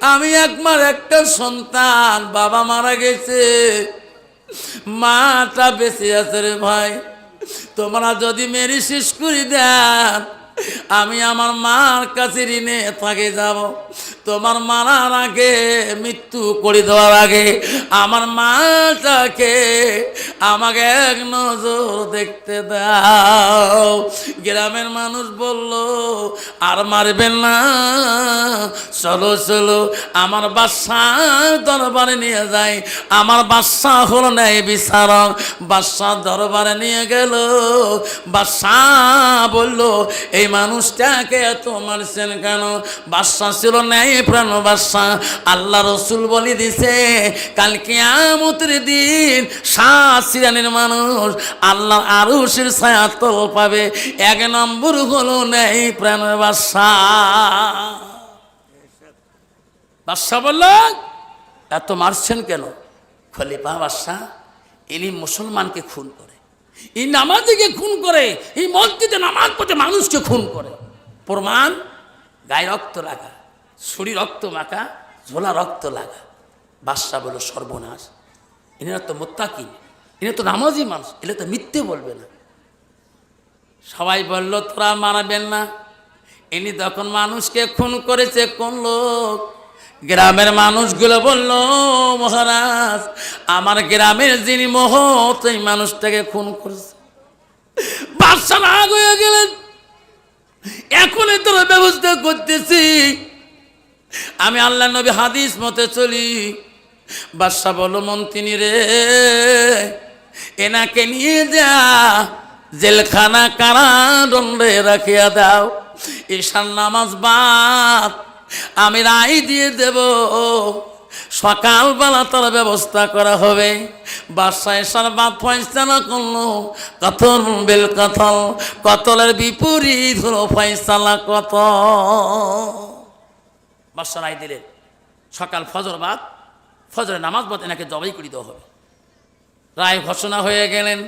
আমি একমার একটা সন্তান, বাবা মারা গেছে, মাটা বেঁচে আছে রে ভাই। তোমরা যদি মেরে শেষ করে দেন, আমি আমার মার কাছে ঋণে থাকে যাব। তোমার মারার আগে, মৃত্যু করে দেওয়ার আগে আমার মাটাকে আমাকে এক নজর দেখতে দাও। গ্রামের মানুষ বলল, আর মারবেন না, চলো চলো আমার বাদশার দরবারে নিয়ে যাই। আমার বাদশা হলো ন্যায় বিচারক। বাদশার দরবারে নিয়ে গেল। বাদশাহ বলল, এই মানুষটাকে এত মারছেন কেন? বাদশা ছিল ন্যায় প্রাণ বাদশা। আল্লাহ রসুল বলে দিছে, কাল কিয়ামতের দিন 7 শ্রেণীর মানুষ আল্লাহর আরশের ছায়াতল পাবে। 1 নম্বর হলো ন্যায় প্রাণ বাদশা। বাদশা বলল, এত মারছেন কেন? খলিফা বাদশা, ইনি মুসলমানকে খুন করে, এই নামাজিকে খুন করে, এই মসজিদে নামাজ পড়ে মানুষকে খুন করে। প্রমাণ, গায়ে রক্ত লাগা, শরীর রক্ত মাখা, ঝোলা রক্ত লাগা। বাদশা বলল, সর্বনাশ, এনারা তো মুত্তাকি, এরা তো নামাজি মানুষ, এরা তো মিথ্যে বলবে না। সবাই বলল, তোরা মারাবেন না। ইনি তখন মানুষকে খুন করেছে কোন লোক? গ্রামের মানুষগুলো বলল, মহারাজ, আমার গ্রামের যিনি মহৎ, এই মানুষটাকে খুন করেছে। বাদশা রাগ হয়ে গেলেন, এখনই তোরা ব্যবস্থা করতেছি, আমি আল্লাহ নবী হাদিস মতে চলি। বাদশা বলল, মন্ত্রী রে, এনাকে নিয়ে যা, জেলখানা কারাদণ্ডে রাখিয়া দাও। ঈশার নামাজ বাদ আমি রায় দিয়ে দেব, সকালবেলা তার ব্যবস্থা করা হবে। বাদশা ঈশার বাদ ফয়সালা করলো, কতল বেল কতল, কতলের বিপরীত হলো ফয়সালা কতল। বাদশা রায় দিলেন, সকাল ফজর বাদ, ফজরের নামাজ বাদ এনাকে জবাই করে দেওয়া হবে। রায় ঘোষণা হয়ে গেলেন।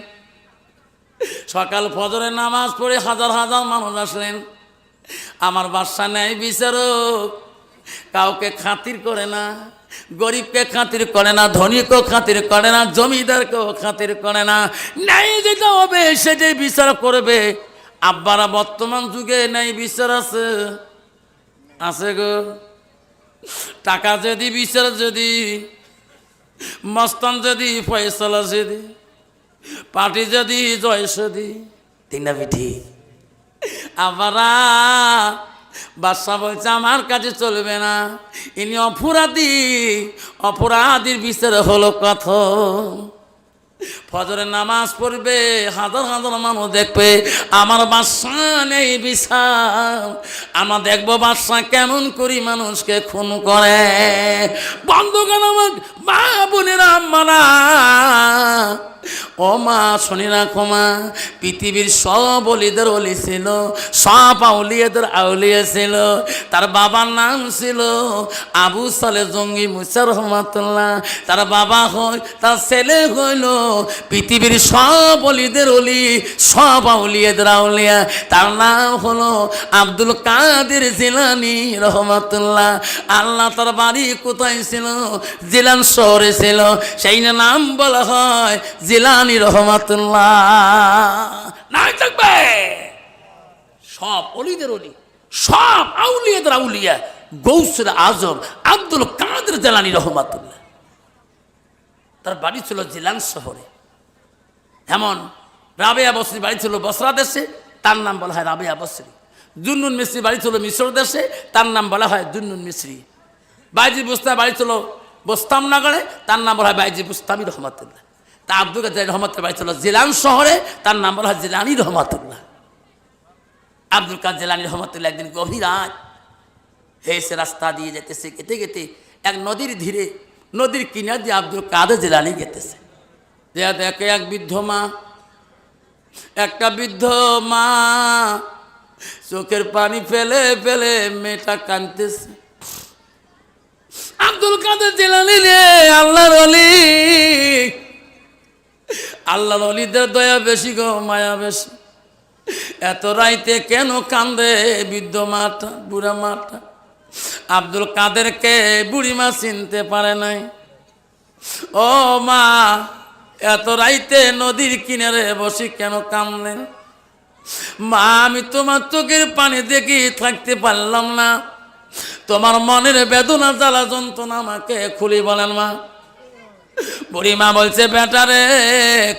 সকাল ফজরের নামাজ পড়ে হাজার হাজার মানুষ আসলেন। আমার বাদশা ন্যায় বিচারক, কাউকে খাতির করে না, গরিবকে খাতির করে না, ধনীকেও খাতির করে না, জমিদারকেও খাতির করে না। ন্যায় যেটা হবে সেটাই বিচার করবে। আব্বারা, বর্তমান যুগে ন্যায় বিচার আছে? আছে গো। টাকা যদি বিচার, যদি মস্তান যদি ফয়সালা, যদি পার্টি যদি জয়, যদি তিনা পিঠি। আবারা বাদশা বলছে, আমার কাছে চলবে না, ইনি অপরাধী, অপরাধীর বিচার হলো কথা। ফজরের নামাজ পড়বে, হাজার হাজার মানুষ দেখবে, আমার বাদশা নেই বিচার। আমরা দেখবো বাদশা কেমন করি মানুষকে খুন করে। বন্ধুগণ, আমার মা বোনেরা, আম্মারা, ও মা শুনি না ক্ষমা, পৃথিবীর সব অলিদের অলি ছিল, সব আউলিয়াদের আউলিয়া ছিল। তার বাবার নাম ছিল আবু সালে জঙ্গি মুসা রহমাতুল্লাহ। তার বাবা হয়, তার ছেলে হইল পৃথিবীর সব অলিদের অলি, সব আউলিয়াদের আউলিয়া। তার নাম হলো আব্দুল কাদের জিলানী রহমাতুল্লাহ। আল্লাহ তার বাড়ি কোথায় ছিল? জিলান শহরে ছিল। সেই নাম বলা হয় জিলানী রহমাতুল্লাহ। নাই থাকবে সব অলিদের অলি, সব আউলিয়াদের আউলিয়া, গৌসুল আজম আব্দুল কাদের জিলানী রহমাতুল্লাহ। তার বাড়ি ছিল জিলান শহরে। এমন রাবেয়া বসরি বাড়ি ছিল বসরা দেশে, তার নাম বলা হয় রাবেয়া বসরি। জুন্নুন মিস্রি বাড়ি ছিল মিশর দেশে, তার নাম বলা হয় জুন্নুন মিস্রি। বাইজি বুস্তামি বাড়ি ছিল বোস্তাম নগরে, তার নাম বলা হয় বাইজি বুস্তামি রহমাতুল্লাহ। তা আব্দুল কাদের রহমাতুল্লাহ বাড়ি ছিল জিলান শহরে, তার নাম বলা হয় জিলানী রহমাতুল্লাহ। আব্দুল কাদের জিলানী রহমাতুল্লাহ একদিন গভীর রাত হেসে রাস্তা দিয়ে যেতেছে, গেতে গেতে এক নদীর ধীরে, নদীর কিনার দিয়ে আব্দুল কাদের জিলানী গেতেছে। যে দেখে এক বৃদ্ধ মা, একটা বৃদ্ধ মা চোখের পানি ফেলে ফেলে মেয়েটা কাঁদতেছে। আব্দুল কাদের জিলানী রে, আল্লাহর ওলি, আল্লাহর ওলিদের দয়া বেশি গো, মায়া বেশি। এত রাইতে কেন কান্দে বৃদ্ধ মাটা, বুড়া মাটা? আব্দুল কাদেরকে বুড়িমা চিনতে পারে নাই। ও মা, এত রাইতে নদীর কিনারে বসে কেন কামলেন? মা, আমি তোমার চোখের পানি দেখি থাকতে পারলাম না, তোমার মনের বেদনা জ্বালা যন্ত্রণা আমাকে খুলি বলেন মা। বুড়িমা বলছে, বেটারে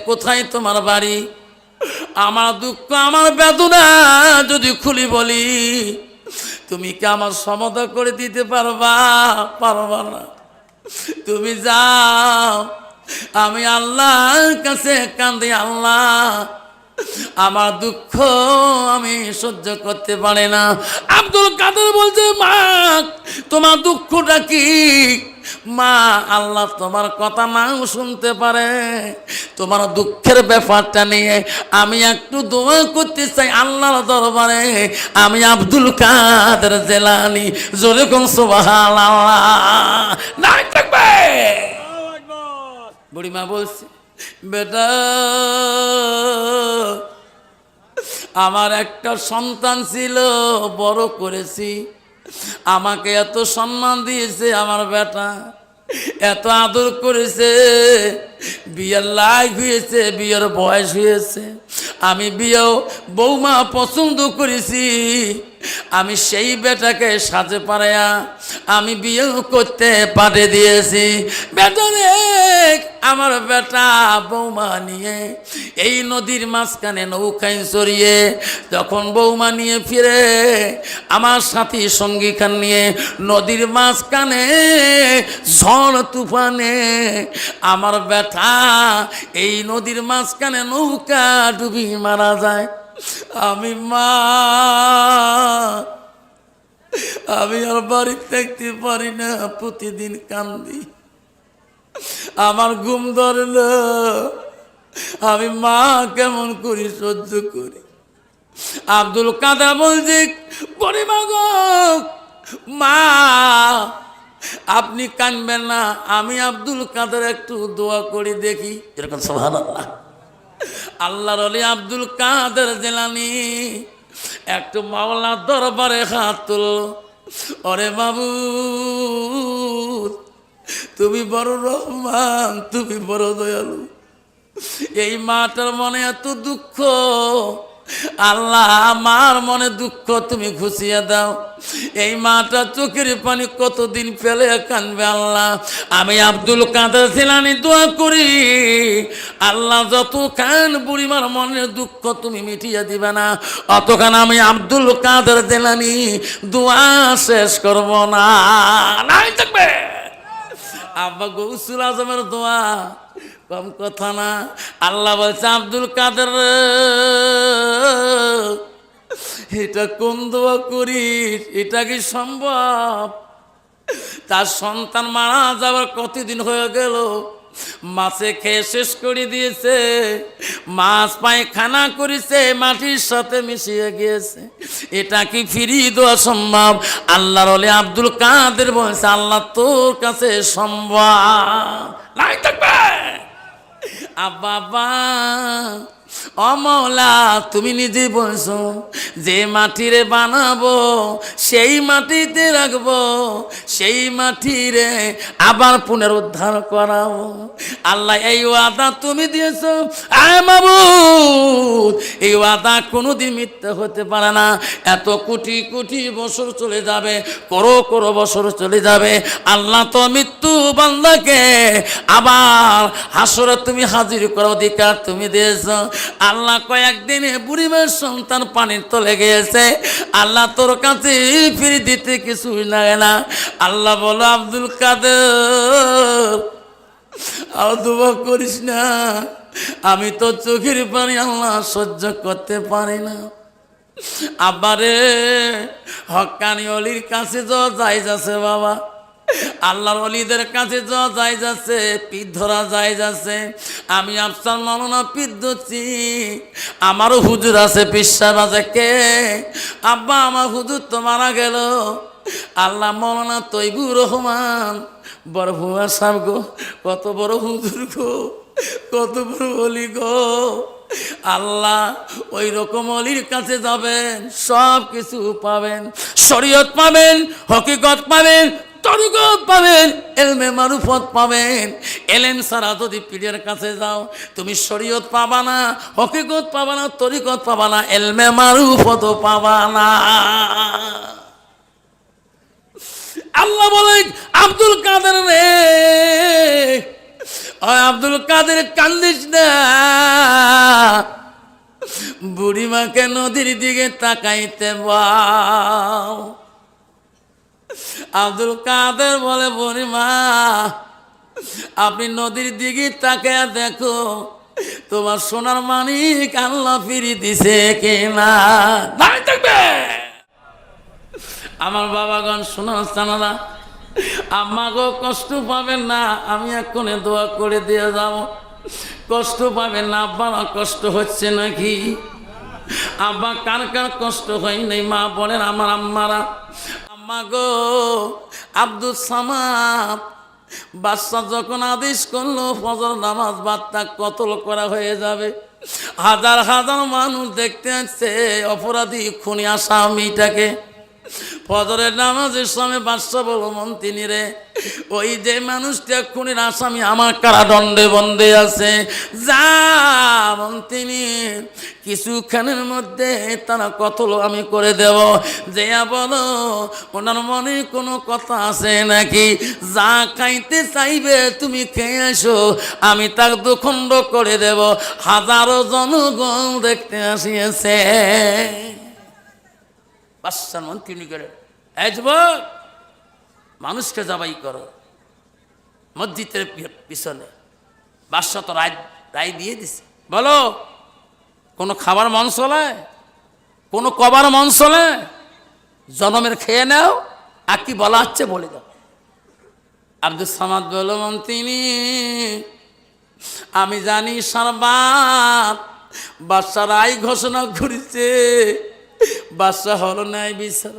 কোথায় তোমার বাড়ি? আমার দুঃখ আমার বেদনা যদি খুলি বলি, তুমি কি আমার সমাধান করে দিতে পারবা? পারবা না। তুমি যাও, আমি আল্লাহর কাছে কান্দি, আল্লাহ আমার দুঃখ আমি সহ্য করতে পারি না। আব্দুল কাদের বলছে, মা তোমার দুঃখটা কি? মা, আল্লাহ তোমার কথা নাও শুনতে পারে, তোমার দুঃখের ব্যাপারটা নিয়ে আমি একটু দোয়া করতে চাই আল্লাহর দরবারে। আমি আব্দুল কাদের জিলানী, জোরে কোন সুবহানাল্লাহ। নাই থাকবে। বুড়িমা বলছে, বেটা আমার একটা সন্তান ছিল, বড় করেছি, আমাকে এত সম্মান দিয়েছে আমার বেটা, এত আদর করেছে, বিয়ের লাইফ হয়েছে, বিয়ের বয়স হয়েছে, আমি বিয়েও বৌমা পছন্দ করেছি, আমি সেই বেটাকে সাজে পাড়াইয়া আমি বিয়েও করতে পাঠিয়ে দিয়েছি। বেটা রে, আমার বেটা বৌমা নিয়ে এই নদীর মাঝখানে নৌকায় চড়িয়ে যখন বৌমা নিয়ে ফিরে, আমার সাথী সঙ্গী খান নিয়ে নদীর মাঝখানে ঝড় তুফানে আমার বেটা এই নদীর মাঝখানে নৌকা ডুবি মারা যায়। আমি মা, আমি আর বাড়ি থাকতে পারি না, প্রতিদিন কান্দি, আমার ঘুম ধরে না, আমি মা কেমন করি সহ্য করি। আব্দুল কাদের বলছে, বুড়িমা গো, মা আপনি কাঁদবেন না, আমি আব্দুল কাদের একটু দোয়া করি দেখি। এরকম সুবহানাল্লাহ। আল্লাহর ওলি আব্দুল কাদের জিলানী একটু মাওলার দরবারে হাত তুলল। ওরে বাবু, তুমি বড় রহমান, তুমি বড় দয়ালু, এই মাটার মনে এত দুঃখ, আল্লাহ আমার মনে দুঃখ তুমি ঘুষিয়ে দাও। এই মাটা চোখের পানি কতদিন ফেলে কানবে আল্লাহ। আমি আব্দুল কাদের জিলানী দোয়া করি, আল্লাহ যতক্ষণ বুড়িমার মনের দুঃখ তুমি মিটিয়ে দিবে না, অতক্ষণ আমি আব্দুল কাদের জিলানী দোয়া শেষ করব না। নাই থাকবে। আব্বা গৌসুল আজমের দোয়া কম কথা না। আল্লাহ বলছে, আব্দুল কাদের এটা কোন দোয়া করিস? এটা কি সম্ভব? তার সন্তান মারা যাওয়ার কতদিন হয়ে গেল, মাছে খেয়ে শেষ করে দিয়েছে, মাছ পায়খানা করেছে, মাটির সাথে মিশিয়ে গিয়েছে, এটা কি ফিরিয়ে দেওয়া সম্ভব? আল্লাহর ওলি আব্দুল কাদের বলছে, আল্লাহ তোর কাছে সম্ভব। নাই থাকবে। আব্বা ও মওলা, তুমি নিজে বলছো যে মাটিরে বানাবো সেই মাটিতে রাখবো, সেই মাটিরে আবার পুনরুদ্ধার করাবো। আল্লাহ এই ওয়াদা তুমি দিয়েছো, আয় মাবুদ, এই ওয়াদা কোনোদিন মিথ্যা হতে পারে না। এত কোটি কোটি বছর চলে যাবে, করো করো বছর চলে যাবে, আল্লাহ তো মৃত্যু বান্দাকে আবার হাসরে তুমি হাজির করার অধিকার তুমি দিয়েছো। আল্লাহ কয়েকদিনে বুড়িমার সন্তান পানির তলে গিয়েছে, আল্লাহ তোর কাছে ফিরে দিতে কিছুই লাগে না। আল্লাহ বলো, আব্দুল কাদের আর দোয়া করিস না, আমি তো চোখের পানি আল্লাহ সহ্য করতে পারি না। আবারে হক্কানি অলির কাছে যাই যাচ্ছে বাবা, আল্লাহর অলিদের কাছে যাই যাচ্ছে, পিঠ ধরা যাই যাচ্ছে। আমি আফসার মাওলানা পিঠ ধরছি, আমারও হুজুর আছে, পিসাব আছে। কে? আব্বা আমার হুজুর তো মারা গেল। আল্লাহ মাওলানা তৈবুর রহমান বড় ভুয়া সাহেব গো, কত বড় হুজুর গো, কত বড় অলি গো। আল্লাহ ওই রকম অলির কাছে যাবেন, সব কিছু পাবেন, শরীয়ত পাবেন, হকিকত পাবেন, তরিকত পাবেন, এলমে মারুফত পাবেন। এলেম ছাড়া যদি পীরের কাছে যাও তুমি শরীয়ত পাবা না, হকিকত পাবা না, তরিকত পাবা না, এলমে মারুফতও পাবা না। আল্লাহ বলে আব্দুল কাদের রে, আব্দুল কাদের কান্দিস না, বুড়িমাকে নদীর দিকে তাকাইতে বাও। আব্দুল কাদের বলে বুড়িমা আপনি নদীর দিকে তাকায় দেখো তোমার সোনার মানিক আল্লাহ ফিরি দিছে কিনা। থাকবে আমার বাবাগণ শোনার জানালা, আম্মাগো কষ্ট পাবেন না, আমি এক্ষণে দোয়া করে দিয়ে যাব। কষ্ট পাবেন না আব্বারা, কষ্ট হচ্ছে নাকি? আব্বা কার কার কষ্ট হয় নাই মা বলেন আমার আম্মারা। আম্মা গো আব্দুল সামাদ বাদশা যখন আদেশ করলো ফজর নামাজ বাদটা কতল করা হয়ে যাবে, হাজার হাজার মানুষ দেখতে আসছে অপরাধী খুনি আসামিটাকে। ফজরের নামাজের সময় বাদশা বলো মন্ত্রী রে, ওই যে মানুষটা খুনির আসামি আমার কারাদণ্ডে বন্দে আছে, যা মন্ত্রী কিছুক্ষণের মধ্যে তারা কতল আমি করে দেব, যেয়া বলো ওনার মনে কোনো কথা আছে নাকি, যা খাইতে চাইবে তুমি খেয়ে আসো, আমি তার দুখণ্ড করে দেব। হাজারো জনগণ দেখতে আসিয়েছে। বাদশার মন্ত্রী করে এই যুবক মানুষকে জবাই করো মসজিদের পিছনে। বাদশা তো রায় দিয়ে দিছে, বলো কোনো খাবার মন চলে, কোনো কবার মন চলে, জনমের খেয়ে নাও, আর কি বলা হচ্ছে বলে দাও। আব্দুল সামাদ বলো মন্ত্রী আমি জানি সারবাত বাদশা রায় ঘোষণা করেছে, বাদশা হলো নাই বিচার,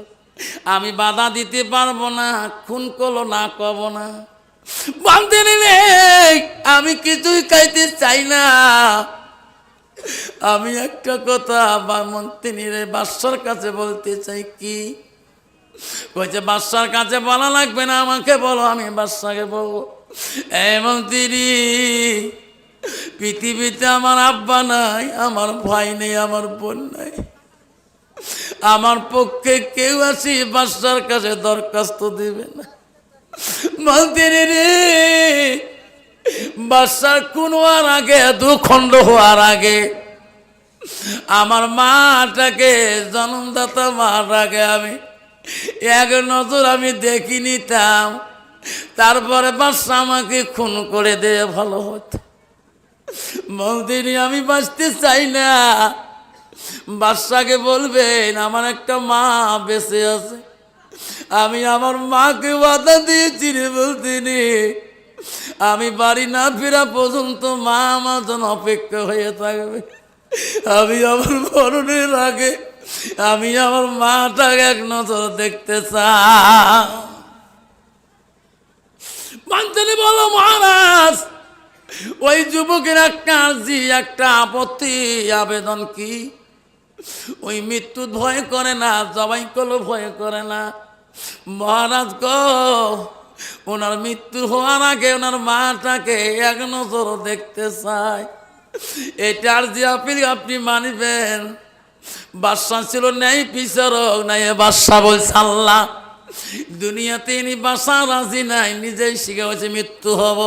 আমি বাধা দিতে পারবো না, খুন করলো না কব না। বলতে রে আমি কিছুই খাইতে চাই না, আমি একটা কথা বা মন্ত্রী রে বাদশার কাছে বলতে চাই। কি কইছে? বাদশার কাছে বলা লাগবে না, আমাকে বলো, আমি বাদশাকে বলবো। এই মন্ত্রী পৃথিবীতে আমার আব্বা নাই, আমার ভাই নেই, আমার বোন নাই, আমার পক্ষে কেউ আসি বাদশার কাছে দরখাস্ত দিবে না। মন্ত্রী রে বাদশার খুন হওয়ার আগে, দুখণ্ড হওয়ার আগে, আমার মাটাকে জন্মদাতা মাটাকে আমি এক নজর আমি দেখি নিতাম, তারপরে বাদশা আমাকে খুন করে দিয়ে ভালো হতো। মন্ত্রী আমি বাঁচতে চাই না, বাদশাকে বলবেন আমার একটা মা বেঁচে আছে, আমি আমার মাকে বাধা দিয়েছি রে বলতিনি, আমি বাড়ি না ফেরা পর্যন্ত মা আমার জন্য অপেক্ষা হয়ে থাকবে, আমি আমার মরণের আগে আমি আমার মাটাকে এক নজর দেখতে চাই। মন্ত্রী বলো মহারাজ ওই যুবকের একটা আর্জি, একটা আপত্তি আবেদন কি? ওই মৃত্যু ভয় করে না, জবাই করলো ভয় করে না। মহারাজ গো ওনার মৃত্যু হওয়ার আগে ওনার মাটাকে এক নজর দেখতে চাই, এটা আর্জি আপিল আপনি মানিবেন? বাদশা ছিল ন্যায় বিচারক, নাই বাদশা বলছে আল্লাহ দুনিয়াতে ইনি বাদশা রাজি নাই, নিজেই শিখে হয়েছে মৃত্যু হব,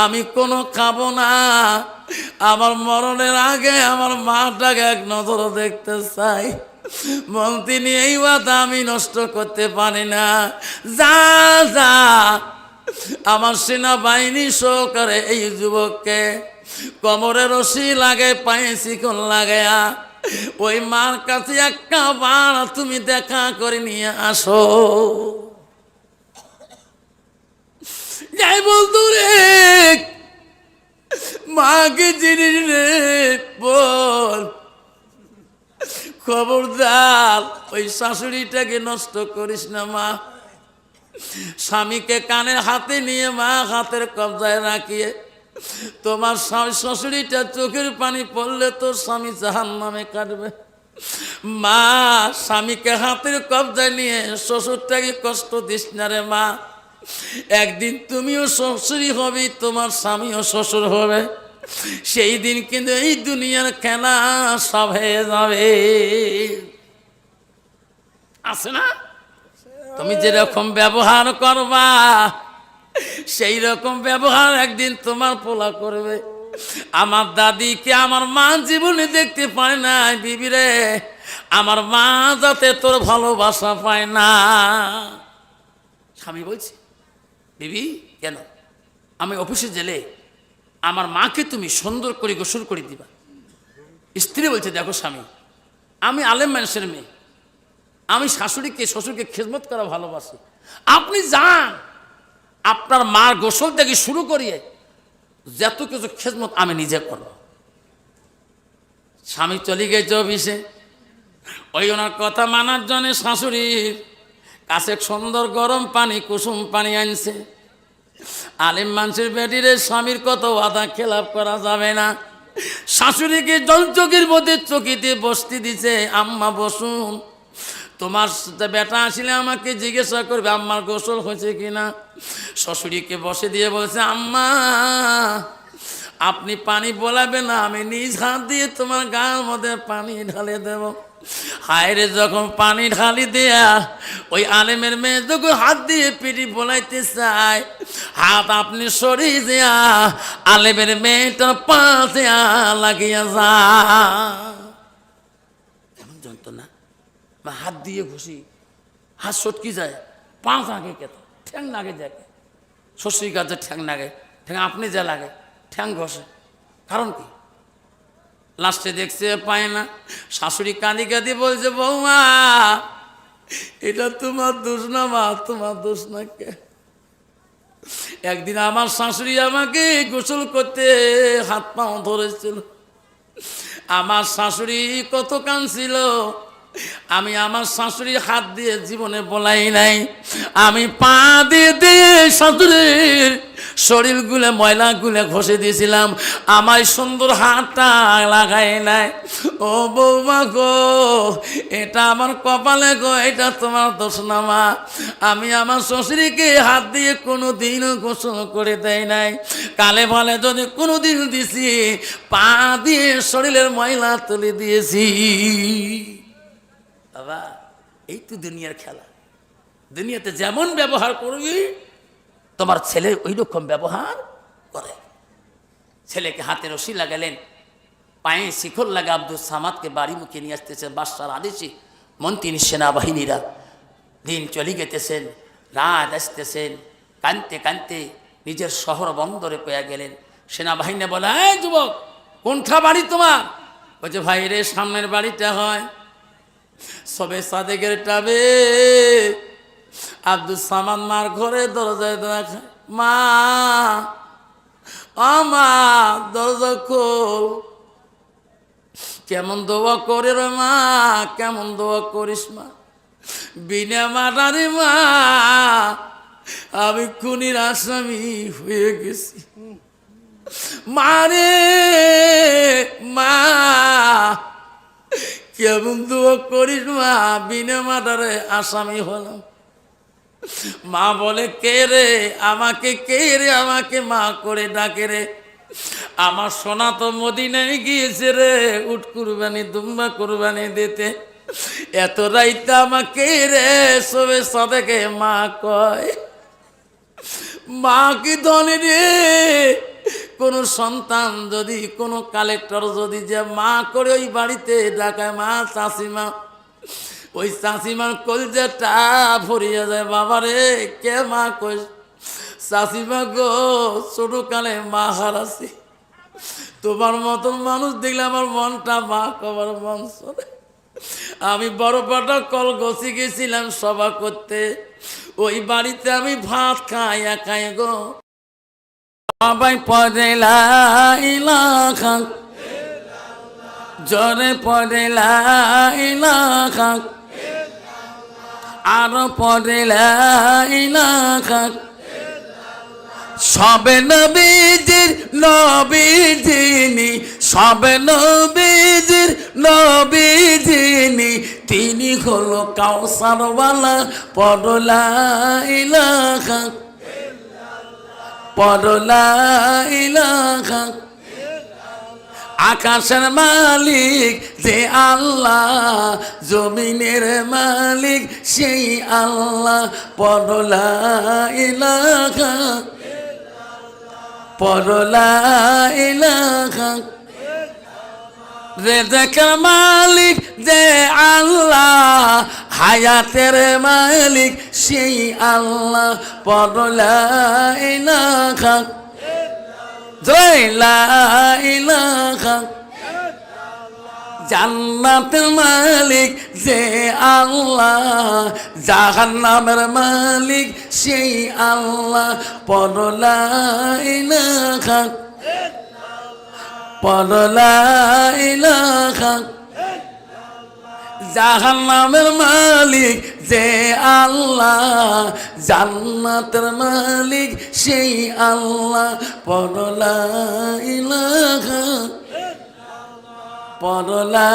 আমি কোনো খাবো না, আমার মরণের আগে আমার মাটাকে এক নজর দেখতে চাই। মন্ত্রী এই কথা আমি নষ্ট করতে পারি না, যা যা আমার সেনাবাহিনী সহকারে এই যুবককে কোমরে রশি লাগে, পায়ে শিকল লাগায়া ওই মার কাছে একটা বার তুমি দেখা করে নিয়ে আসো। যাই বলতো রে মাকে জিনিস রে বল, খবরদার ওই শাশুড়িটাকে নষ্ট করিস না মা। স্বামীকে কানের হাতে নিয়ে মা হাতের কবজায় রাখিয়ে তোমার শ্বশুরিটা চোখের পানি পড়লে তো স্বামী জাহান্নামে কাটবে। মা, স্বামীকে হাতের কবজায় নিয়ে শ্বশুরটাকে কষ্ট দিস না রে মা। একদিন তুমিও শ্বশুরই হবে, তোমার স্বামীও শ্বশুর হবে। সেই দিন কিন্তু এই দুনিয়ার খেলা সব হয়ে যাবে। আছে না? তুমি যেরকম ব্যবহার করবা সেই রকম ব্যবহার একদিন তোমার পোলা করবে। আমার দাদিকে আমার মা জীবনে দেখতে পায় না বিবি রে, আমার মা যাতে তোর ভালোবাসা পায় না। স্বামী বলছে, বিবি কেন? আমি অফিসে গেলে আমার মাকে তুমি সুন্দর করে গোসল করে দিবা। স্ত্রী বলছে, দেখো স্বামী, আমি আলেম মানুষের মেয়ে, আমি শাশুড়িকে শ্বশুরকে খেদমত করা ভালোবাসি। আপনি যান, আপনার মার গোসল থেকে শুরু করিয়ে যত কিছু খেদমত আমি নিজে করব। স্বামী চলে গেছে অফিসে। ওই ওনার কথা মানার জন্য শাশুড়ির কাছে সুন্দর গরম পানি, কুসুম পানি আনছে। আলিম মানুষের বেটিরে স্বামীর কত ওয়াদা খেলাপ করা যাবে না। শাশুড়িকে জল চকির মধ্যে চকিতে বসতে দিছে। আম্মা বসুন, তোমার বেটা আসলে আমাকে জিজ্ঞাসা করবে আম্মার গোসল হয়েছে কিনা। শ্বশুরিকে বসে দিয়ে বলছে, আম্মা আপনি পানি বলাবেন না, আমি নিজ হাত দিয়ে তোমার গায়ের মধ্যে পানি ঢালে দেব। হায়রে যখন পানি ঢালি দেয়া ওই আলেমের মেয়ে যখন হাত দিয়ে পিঠি বলাইতে চায়, হাত আপনি সরিয়ে দেয়া আলেমের মেয়েটার পাশে লাগিয়া যা। এমন যন্ত্রণা, হাত দিয়ে ঘুষি, হাত সটকি যায়, পাঁচ আগে কেত, ঠ্যাং লাগে যাকে শ্বশুরি কাজে ঠ্যাং লাগে, ঠ্যাং আপনি যা লাগে ঠ্যাং ঘষে। কারণ কি? লাস্টে দেখছে পায় না। শাশুড়ি কাঁদি কাঁদি বলছে, বৌমা এটা তোমার দোষ না মা, তোমার দোষ না। কে একদিন আমার শাশুড়ি আমাকে গোসল করতে হাত পাও ধরেছিল। আমার শাশুড়ি কত কাঁদছিল, আমি আমার শাশুড়ির হাত দিয়ে জীবনে বলাই নাই। আমি পা দিয়ে দিয়ে শাশুড়ির শরীরগুলো ময়লাগুলো ঘষে দিয়েছিলাম, আমার সুন্দর হাতটা লাগাই নাই। ও বৌমা গো, এটা আমার কপালে গো, এটা তোমার দোষ না মা। আমি আমার শ্বশুরিকে হাত দিয়ে কোনো দিনও গোসল করে দেয় নাই। কালে ভালে যদি কোনো দিন দিছি, পা দিয়ে শরীরের ময়লা তুলে দিয়েছি। বাবা, এই তো দুনিয়ার খেলা। দুনিয়াতে যেমন ব্যবহার করবি তোমার ছেলে ওই রকম ব্যবহার করে। ছেলেকে হাতে রশি লাগালেন, পায়ে শিখর লাগা আব্দুল সামাদকে বাড়ি মুখে নিয়ে আসতেছেন বাদশার আদেশে। মন্ত্রী সেনাবাহিনীরা দিন চলে যেতেছেন, রাত আসতেছেন। কানতে কানতে নিজের শহর বন্দরে পেয়ে গেলেন। সেনাবাহিনী বলে, এই যুবক, কোনটা বাড়ি তোমার? বলছে, ভাই রে সামনের বাড়িটা হয়। সবে সাদেকের টাবে আব্দুল সামাদ মার ঘরে দরজায় দেখা, মা মা দরজা খোল। কেমন দোয়া করে রে মা, কেমন দোয়া করিস মা? বিনা মাটারে মা, আমি খুনির আসামি হয়ে গেছি। মারে মা, কেমন দোয়া করিস মা, বিনা মাটারে আসামি হলাম। মা বলে, কে রে আমাকে, কে রে আমাকে মা করে ডাকে রে? আমার সোনা তো মদিনায় গিয়েছে রে উট কুরবানি, দুম্বা কুরবানি দিতে। এত রাইতে আমাকে রে সবে সাদেকে মা কয়। মা কি ধনী রে? কোন সন্তান যদি, কোন কালেক্টর যদি যে মা করে ওই বাড়িতে ডাকায় মা, চাষিমা, ওই চাষিমার কলজাটা ভরিয়ে যায়। বাবারে কে মা কই? চাষিমা গো, ছোটকালে মা হারাছি, তোমার মতন মানুষ দেখলে আমার মনটা মা কবার মন চলে। আমি বড় পাটা কল গছি গেছিলাম সভা করতে, ওই বাড়িতে আমি ভাত খাই একাই গো। সবাই পড়ে লা ইলাহা, জোরে পড়ে লা ইলাহা, আরো পড়ে লা ইলাহা। সবে নবীজির নবী যিনি, সবে নবীজির নবী যিনি, তিনি হলো কাউসারওয়ালা। পড়ো লা ইলাহা, পড়ো লা ইলাহা। আকাশের মালিক যে আল্লাহ, জমিনের মালিক সেই আল্লাহ। পড়ো লা ইলাহা, পড়ো লা ইলাহা। রেজেকের মালিক যে আল্লাহ, হায়াতের মালিক সেই আল্লাহ। পড়ো লা ইলাহা, লা ইলাহা। জান্নাতের মালিক যে আল্লাহ, জাহান্নামের মালিক সেই আল্লাহ। পড়ো লা ইলাহা, পড়ো লা ইলাহা। জাহান্নামের মালিক যে আল্লাহ, জান্নাতের মালিক সেই আল্লাহ। পড়ো লা ইলাহা, পড়ো লা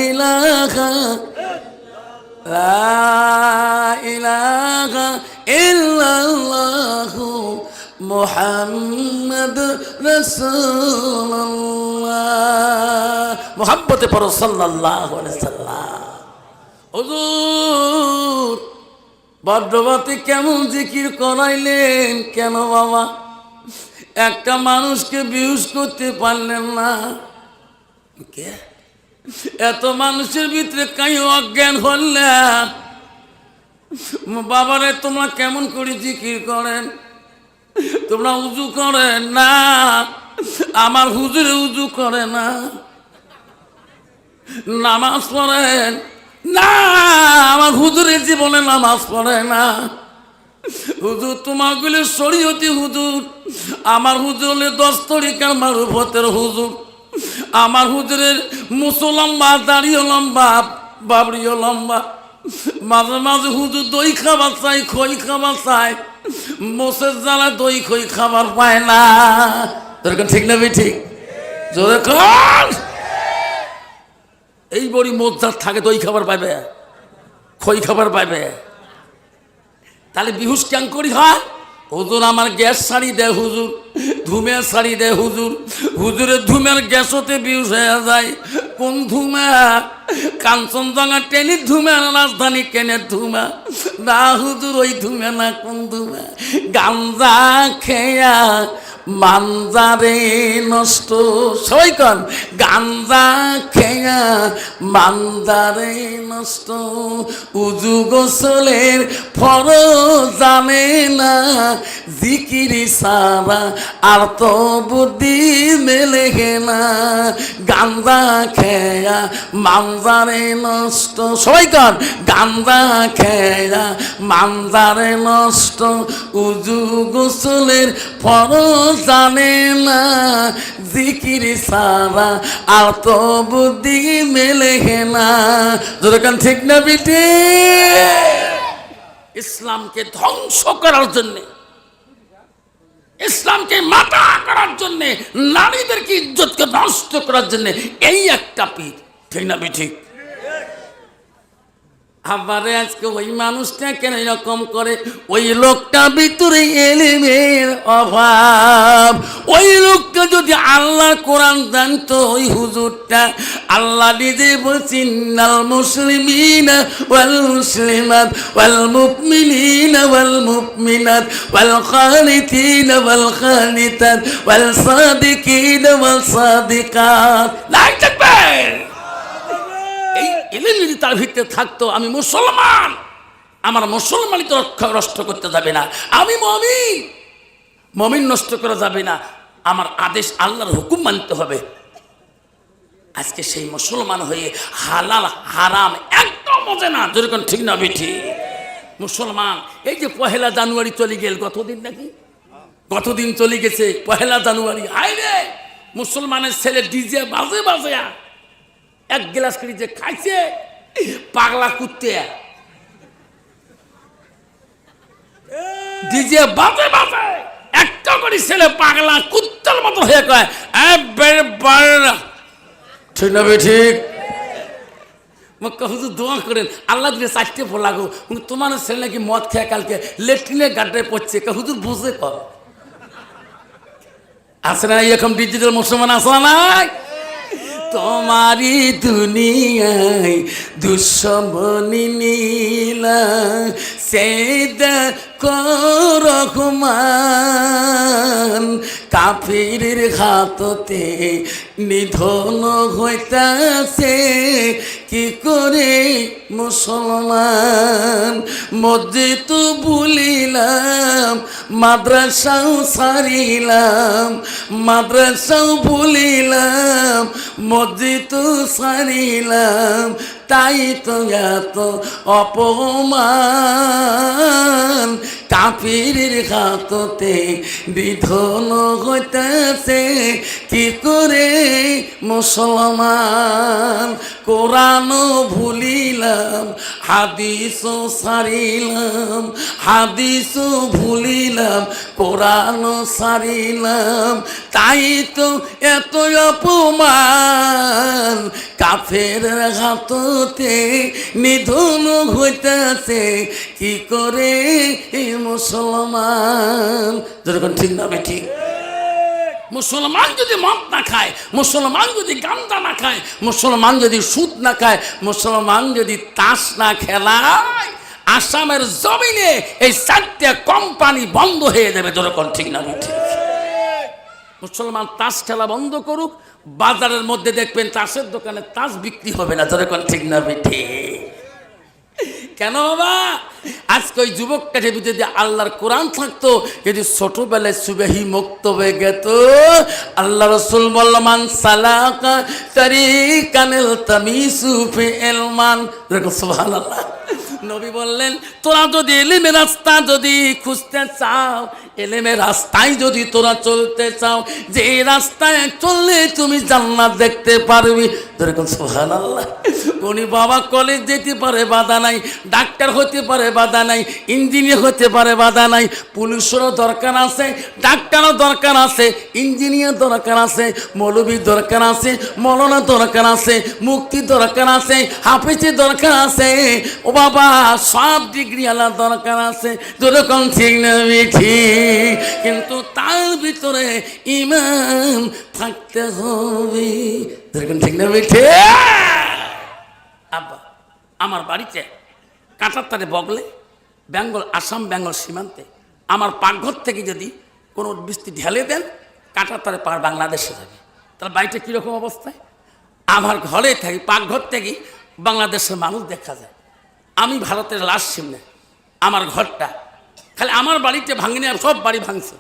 ইলাহা। লা ইলাহা ইল্লাল্লাহু মুহাম্মদ রাসূলুল্লাহ। মুহাব্বতে পড়ো সাল্লাল্লাহু আলাইহি সাল্লাম। হুজুর বদ্রবতী কেমন জিকির করাইলেন কেন বাবা? একটা মানুষকে বিহুশ করতে পারলেন না। কে এত মানুষের ভিতরে কাই অজ্ঞান হলেন? বাবারে তোমরা কেমন করে জিকির করেন? তোমরা উজু করেন না? আমার হুজুরে উজু করে না। নামাজ পড়েন না? আমার হুজুরের জীবনে নামাজ পড়ে না। হুজুর তোমাগুলি শরীয়তি হুজুর, আমার হুজুর হলে 10 তরিকার মারুফতের হুজুর। আমার হুজুরের মুসো লম্বা, দাড়িও লম্বা, বাবরিও লম্বা। মাঝে মাঝে হুজুর দই খাবার চাই, খই খাবার চাই। মোষের জ্বালা দই খই খাবার পায় না। তোর ঠিক না? ঠিক জোরে কর। এই বড়ি মোজার থাকে দই খাবার পাইবে, খই খাবার পাইবে। তাহলে বিহুস ক্যাং করি হয়? হুজুর আমার গ্যাস ছাড়ি দেয়, হুজুর ধুমে ছাড়ি দেয়, হুজুর হুজুরের ধুমের গ্যাসতে বিহুস হয়ে যায়। কোন ধুমা? কাঞ্চনজঙ্ঘা ট্রেনের ধুমা, রাজধানী কেনের ধুমা না হুজুর, ওই ধুমে না। কোন ধুমা? গাঞ্জা খেয়া মানজারে নষ্ট। সবাই কন গাঞ্জা খেয়া মানজারে নষ্ট। উজু গোসলের ফরজ জানে না, জিকিরি সারা আর তো বুদ্ধি মেলে না। গাঞ্জা খেয়া মানজারে নষ্ট। সবাই কন গাঞ্জা খেয়া মানজারে নষ্ট। উজু গোসলের ফরজ জানে না, জিকির সারা আর তো বুদ্ধি মেলে না। যখন ঠিক না বিটি? ইসলামকে ধ্বংস করার জন্য, ইসলামকে মাথা করার জন্য, নারীদেরকে ইজ্জতকে নষ্ট করার জন্য এই একটা পীর। ঠিক না বিটি? আবারে আজকে ওই মানুষটা কেন এরকম করে? ওই লোকটা ভিতরে এলিমের অভাব। ওই লোকটা যদি আল্লাহর কোরআন জানতো, ওই হুজুরটা আল্লাহ নিজে বলছেন নাল মুসলিমিনা ওয়াল মুসলিমাত ওয়াল মুমিনিনা ওয়াল মুমিনাত ওয়াল কানিতিনা ওয়াল কানিতাত ওয়াল সাদিকিনা ওয়াল সাদিকাত। লাইক তাকবীর। এই এলেম যদি তার ভিতরে থাকতো, আমি মুসলমান, আমার মুসলমানই তো নষ্ট করতে যাবে না। আমি মমিন, মমিন নষ্ট করা যাবে না। আমার আদেশ আল্লাহর হুকুম মানতে হবে। আজকে সেই মুসলমান হয়ে হালাল হারাম একদম বোঝে না। যেরকম ঠিক না বেঠি? মুসলমান এই যে 1 জানুয়ারি চলে গেল, গতদিন নাকি গতদিন চলে গেছে 1 জানুয়ারি। হায় রে, মুসলমানের ছেলে ডিজে বাজে বাজে এক গ্লাস করে যে খাইছে পাগলা কুত্তে। ডিজে বাজে বাজে একটা করি ছেলে পাগলা কুত্তার মতো হয়ে কয় ঠিক না বে ঠিক? হুজুর দোয়া করেন আল্লাহ দিলে 4টে ফোলা গো, তোমার ছেলে নাকি মদ খেয়ে কালকে লেট্রিনে গাড্ডায় পড়ছে। হুজুর বুঝে কর আছে না এরকম ডিজিটাল মুসলমান আছে না? তোমারি দুনিয়ায় দুশ্মনী নীলা সেদা রহমান কাফিরের হাততে নিধন হইতাছে কি করে মুসলমান। মসজিদ ভুলিলাম মাদ্রাসাও সারিলাম, মাদ্রাসাও ভুলিলাম মসজিদ সারিলাম, তাই তো এত অপমান কাফিরের হাততে নিধন হইতেছে কি করে মুসলমান। কোরআনও ভুলিলাম হাদিসও সারিলাম, হাদিসও ভুলিলাম কোরআনও সারিলাম, তাই তো এত অপমান কাফের হাততে নিধন হইতেছে কি করে মুসলমান। যেরকম ঠিক না ঠিক? মুসলমান যদি মদ না খায়, মুসলমান যদি গান্দা না খায়, মুসলমান যদি সুদ না খায়, মুসলমান যদি তাস না খেলায়, আসামের জমিনে এই 4টে কোম্পানি বন্ধ হয়ে যাবে। যেরকম ঠিক না ঠিক? মুসলমান তাস খেলা বন্ধ করুক, বাজারের মধ্যে দেখবেন তাসের দোকানে তাস বিক্রি হবে না। যেরকম ঠিক না ঠিক? কেন বাবা? আজকে ওই যুবকটাকে যদি আল্লাহর কোরআন থাকতো, যদি ছোটবেলায় সুবেহি মুক্ত হয়ে গেত, আল্লাহ রাসূল বললেন মান সালাকা তারিকানাল তামিসু ফি ইলমান। সুবহানাল্লাহ। নবী বললেন তোরা যদি ইলমের রাস্তা যদি খুঁজতে চাও, ইলমের রাস্তায় যদি তোরা চলতে চাও, যে রাস্তায় চললে তুমি জান্নাত দেখতে পারবি। যেরকম সুবহানাল্লাহ। উনি বাবা কলেজ যেতে পারে বাধা নাই, ডাক্তার হতে পারে বাধা নাই, ইঞ্জিনিয়ার হতে পারে বাধা নাই, পুলিশেরও দরকার আছে, ডাক্তারও দরকার আছে, ইঞ্জিনিয়ার দরকার আছে, মৌলবী দরকার আছে, মৌলানা দরকার আছে, মুক্তি দরকার আছে, হাফেজি দরকার আছে, ও বাবা সব ডিগ্রি আলা দরকার আছে। যেরকম ঠিক না ঠিক? কিন্তু তার ভিতরে ঈমান থাকতে হবে। যেরকম ঠিক না ঠিক? আব্বা আমার বাড়িতে কাঁটার তারে বগলে বেঙ্গল, আসাম বেঙ্গল সীমান্তে আমার পাকঘর থেকে যদি কোনো বৃষ্টি ঢেলে দেন, কাঁটার তারে পার বাংলাদেশে যাবে। তাহলে বাড়িটা কীরকম অবস্থায়? আমার ঘরে থাকি, পাকঘর থেকে বাংলাদেশের মানুষ দেখা যায়। আমি ভারতের লাশ সামনে, আমার ঘরটা খালি আমার বাড়িতে ভাঙিনি, আর সব বাড়ি ভাঙছে।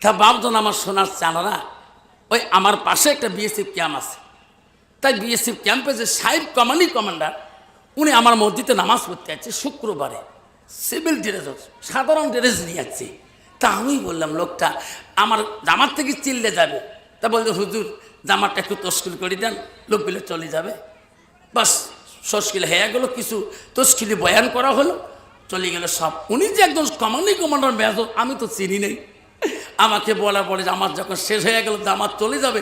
তা বাপজন আমার সোনার চানারা, ওই আমার পাশে একটা বিএসএফ ক্যাম্প আছে, তাই বিএসএফ ক্যাম্পে যে সাহেব কমান্ডার, উনি আমার মসজিদে নামাজ পড়তে যাচ্ছে শুক্রবারে, সিভিল ড্রেস, সাধারণ ড্রেস নিয়ে যাচ্ছে। তা আমি বললাম লোকটা আমার জামার থেকে চিল্লে যাবে, তা বলছে হুজুর জামারটা একটু তশকিল করে দেন, লোকগুলো চলে যাবে। বাস তশকিল হয়ে গেলো, কিছু তশকিলি বয়ান করা হলো, চলে গেল সব। উনি যে একজন কমান্ডার মেজর, আমি তো চিনি নেই। আমাকে বলার পরে আমার যখন শেষ হয়ে গেল, জামাত চলে যাবে,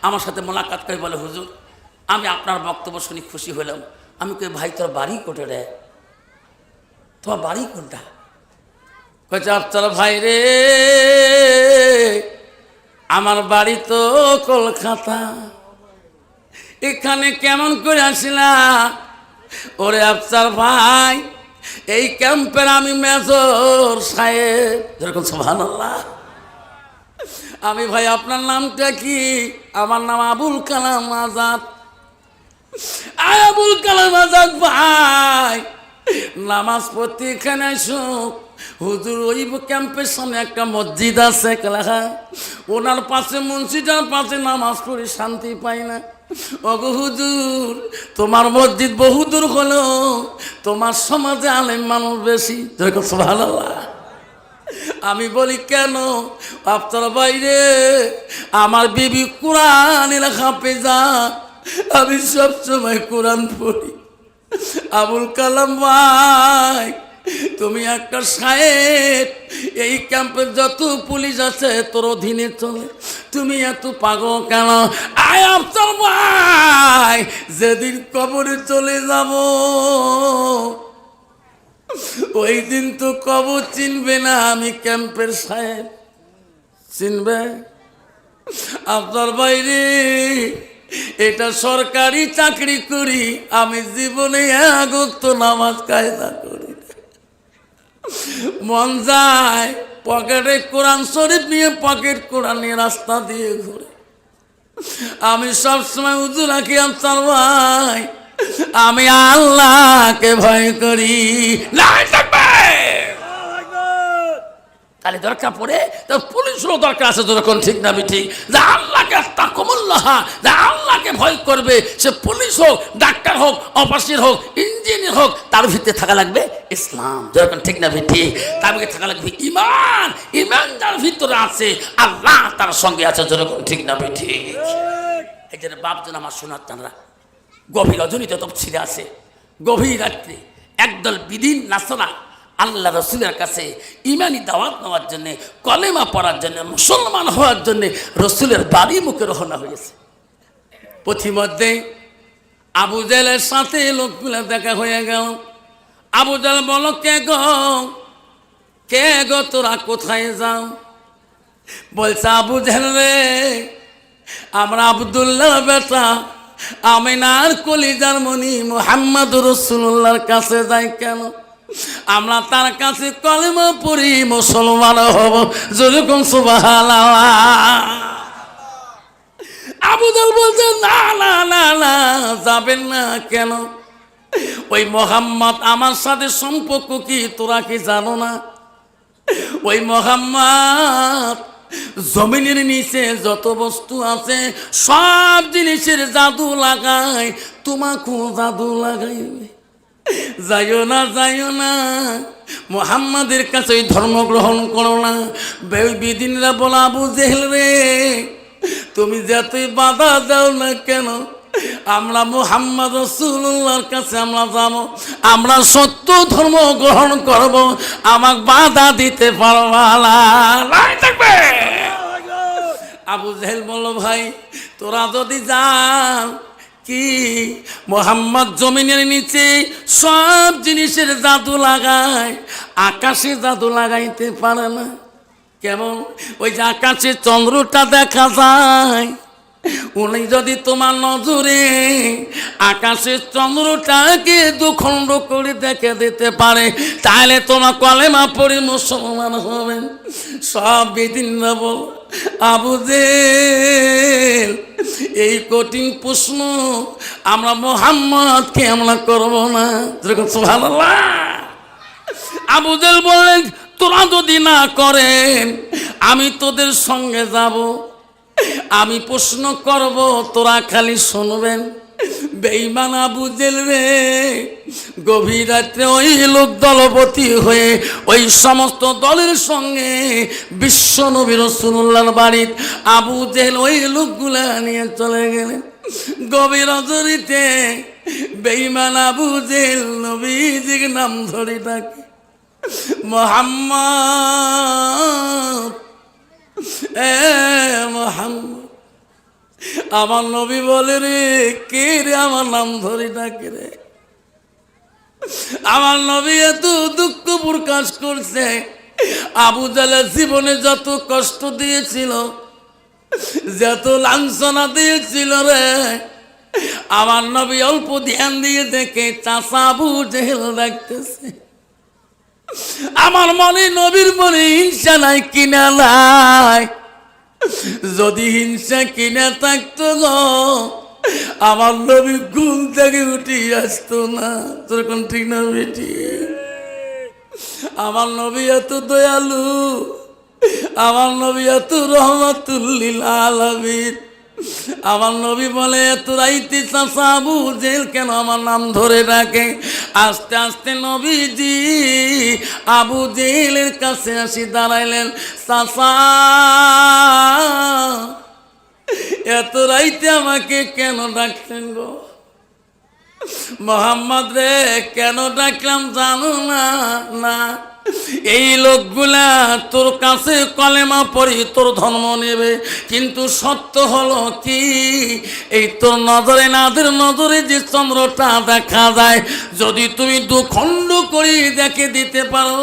আমার সাথে মোলাকাত করে বলে হুজুর আমি আপনার বক্তব্য শুনে খুশি হলাম। আমি কই ভাই তোর বাড়ি কোটে রে? তোমার বাড়ি কোনটা? কয়েছে আপনার ভাই রে আমার বাড়ি তো কলকাতা, এখানে কেমন করে আসিলা? ওরে আফসার ভাই এই ক্যাম্পের আমি মেজর সাহেব। যেরকম সুবহানাল্লাহ। আমি ভাই আপনার নামটা কি? আমার নাম আবুল কালাম আজাদ। আবুল কালাম আজাদ ভাই নামাজ পড়তে এখানে আসো। হুজুর ওই ক্যাম্পের সামনে একটা মসজিদ আছে, ওনার পাশে মসজিদের পাশে নামাজ পড়ে শান্তি পাই না। ওগো হুজুর তোমার মসজিদ বহুদূর হলো, তোমার সমাজে আলেম মানুষ বেশি। যেরকম সুবহানাল্লাহ। আমি বলি কেন? আপনার বাইরে আমার বিবি কোরআনের হাফেজা, আমি সবসময় কোরআন পড়ি। আবুল কালাম ভাই তুমি একটা সাহেব, এই ক্যাম্পে যত পুলিশ আছে তোর অধীনে চলে, তুমি এত পাগল কেন? আয় আফসার ভাই, যেদিন কবরে চলে যাব ওই দিন তো কবর চিনবে না আমি ক্যাম্পের সাহেব, চিনবে? আফসার ভাই রে, এটা সরকারি চাকরি করি, আমি জীবনে এক ওয়াক্ত নামাজ কায়দা করি। মন যায় পকেটে কোরআন শরীফ নিয়ে, পকেট কোরআন নিয়ে রাস্তা দিয়ে ঘুরে। আমি সবসময় উজু রাখি আফসার ভাই, আমি আল্লাহকে ভয় করি। তাহলে দরকার পড়ে তো পুলিশেরও দরকার আছে, যখন ঠিক না ঠিক, যে আল্লাহকে তাকুমুল্লাহ, যে আল্লাহকে ভয় করবে, সে পুলিশ হোক, ডাক্তার হোক, অফিসার হোক, ইঞ্জিনিয়ার হোক, তার ভিতরে থাকা লাগবে ইসলাম, যখন ঠিক না ঠিক, তার ভিতরে থাকা লাগবে ইমান। ইমান যার ভিতরে আছে, আল্লাহ তার সঙ্গে আছে, যখন ঠিক না ঠিক। এই জন্য বাপজন আমার শোনার তারা গভীর রজনীতে তফসিলে আছে, গভীর রাত্রে একদল বিদিন নাসরা আল্লাহ রসুলের কাছে ইমানি দাওয়াত নেওয়ার জন্যে, কলেমা পড়ার জন্য, মুসলমান হওয়ার জন্যে রসুলের বাড়ি মুখে রওনা হয়েছে। পথিমধ্যে আবু জাহেলের সাথে লোকগুলো দেখা হয়ে গেল। আবু জাহেল বলো, কে গো তোরা কোথায় যাও? বলছে, আবু জাহেল রে, আমরা আব্দুল্লাহ বেটা আমিনার কলিজার মনি মুহাম্মদ রাসূলুল্লাহর কাছে যাই। কেন? আমরা তার কাছে কলেমা পড়ি, মুসলমান হব, যেরকম সুবহানাল্লাহ। আবু জাহেল বলছে, না না না না, যাবেন না। কেন? ওই মুহাম্মদ আমার সাথে সম্পর্ক কি তোরা কি জানো না? ওই মুহাম্মদ জমিনের নিচে যত বস্তু আছে সব জিনিসের জাদু লাগায়, তোমাকেও জাদু লাগাইবে। যাইও না, মুহাম্মাদের কাছে ওই ধর্ম গ্রহণ করো না। বিদিনরা বলা, আবু জেহেল রে, তুমি যতই বাধা দাও না কেন, আমরা মুহাম্মদ রাসূলুল্লাহর কাছে আমরা যাব, আমরা সত্য ধর্ম গ্রহণ করব, আমাকে বাধা দিতে পারবা না। আবু জেহেল বলল, ভাই তোরা যদি যান, কি মুহাম্মদ জমিনের নিচে সব জিনিসের জাদু লাগায়, আকাশে জাদু লাগাইতে পারে না। কেমন? ওই যে আকাশে চন্দ্রটা দেখা যায়, উনি যদি তোমার নজরে আকাশের চন্দ্রটাকে দুখণ্ড করে দেখে দিতে পারে, তাহলে তোমার কলেমা পড়ে মুসলমান হবেন। সব বিদিনরা বল, আবু জেহেল, এই কঠিন প্রশ্ন আমরা মুহাম্মদকে আমরা করব না, যেরকম সুবহানাল্লাহ। আবু জেহেল বললেন, তোরা যদি না করেন আমি তোদের সঙ্গে যাব, আমি প্রশ্ন করব, তোরা খালি শুনবেন। বেঈমান আবু জেহেল রে, গভীর রাত্রে ওই লোক দলপতি হয়ে ওই সমস্ত দলের সঙ্গে বিশ্ব নবী রাসূলুল্লাহর বাড়িতে আবু জেহেল ওই লোকগুলা নিয়ে চলে গেলেন। গভীর রজনীতে বেঈমান আবু জেহেল নবীজির নাম ধরে ডাকে, মুহাম্মদ, এ মুহাম্মদ। আমার নবী বলে, রে কে রে, আমার নাম ধরে ডাকে রে। আমার নবী এত দুঃখ প্রকাশ করছে, আবু জাহেল জীবনে যত কষ্ট দিয়েছিল, যত লাঞ্ছনা দিয়েছিল রে, আমার নবী অল্প ধ্যান দিয়ে দেখে চাচা আবু জেহেল ডাকতেছে। আমার মনে, নবীর মনে হিংসা নাই কিনা নাই? যদি হিংসা কিনা থাকতো গো, আমার নবী ঘুম থেকে উঠে আসতো না, তখন ঠিক না বেটি? আমার নবী এত দয়ালু, আমার নবী এত রহমাতুল লিল আলামিন। আমার নবী বলে, এত রাইতে চাচা আবু জেহেল কেন আমার নাম ধরে ডাকে? আস্তে আস্তে নবীজি আবু জেহেলের কাছে আসি দাঁড়াইলেন। চাচা, এত রাইতে আমাকে কেন ডাকছেন গো? মোহাম্মদ রে কেন ডাকলাম জানো না? না, এই লোকগুলা তোর কাছে কলেমা পড়ি তোর ধর্ম নেবে, কিন্তু সত্য হলো কি, এই তোর নজরে নাদের নজরে যে চন্দ্রটা দেখা যায়, যদি তুমি দুখণ্ড করি দেখে দিতে পারো,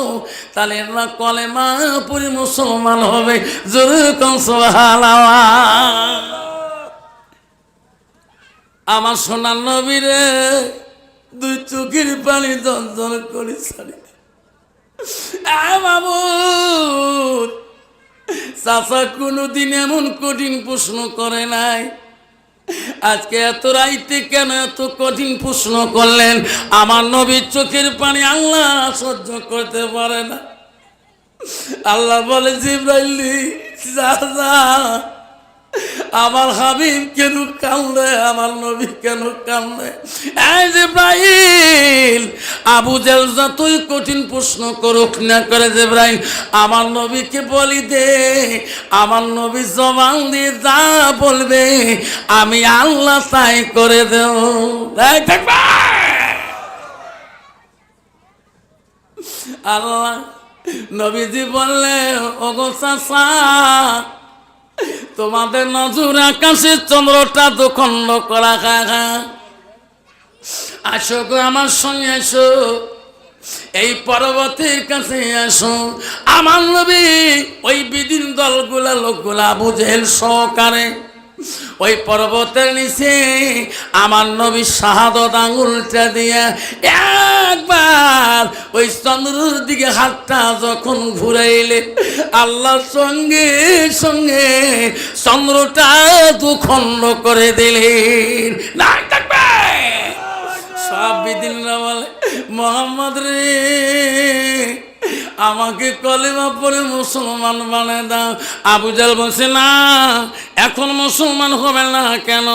তাহলে না কলেমা পড়ি মুসলমান হবে। জোরে কোন সুবহানাল্লাহ। আমার সোনার নবীরে দুই চোখের পানি ঝরঝর করে ছাড়ি। মামুদ চাচা কোনোদিন এমন কঠিন প্রশ্ন করে নাই, আজকে এত রাইতে কেন এত কঠিন প্রশ্ন করলেন? আমার নবীর চোখের পানি আল্লাহ সহ্য করতে পারে না। আল্লাহ বলে জিবরাইল যা যা, আমার হাবিব কেন কান্দে, আমার নবী কেন কান্দে? এই জিবরাইল, আবু জাহেল যতই কঠিন প্রশ্ন করুক না করে, জিবরাইল আমার নবীকে বলি দে, আমার নবী জবান দিয়ে যা বলবে আমি আল্লাহ তাই করে দেব। আল্লাহ নবীজি বললে, ওগো চাচা, তোমাদের নজর আকাশের চন্দ্রটা দুখণ্ড করা খা। আসো গো আমার সঙ্গে আসো, এই পর্বতের কাছে আসো। আমার নবী ওই বিদিন দলগুলা লোকগুলা আবু জেহেল সহকারে ওই পর্বতের নিচে আমার নবী শাহাদত আঙুলটা দিয়ে একবার ওই চন্দ্রের দিকে হাতটা যখন ঘুরাইলে, আল্লাহর সঙ্গে সঙ্গে চন্দ্রটা দুখণ্ড করে দিলেন। না থাকবে সব বিদিনরা বলে, মোহাম্মদ রে আমাকে কলেমা পড়ে মুসলমান বানায় দাও। আবু জাহেল বলছে না, এখন মুসলমান হবে না। কেন?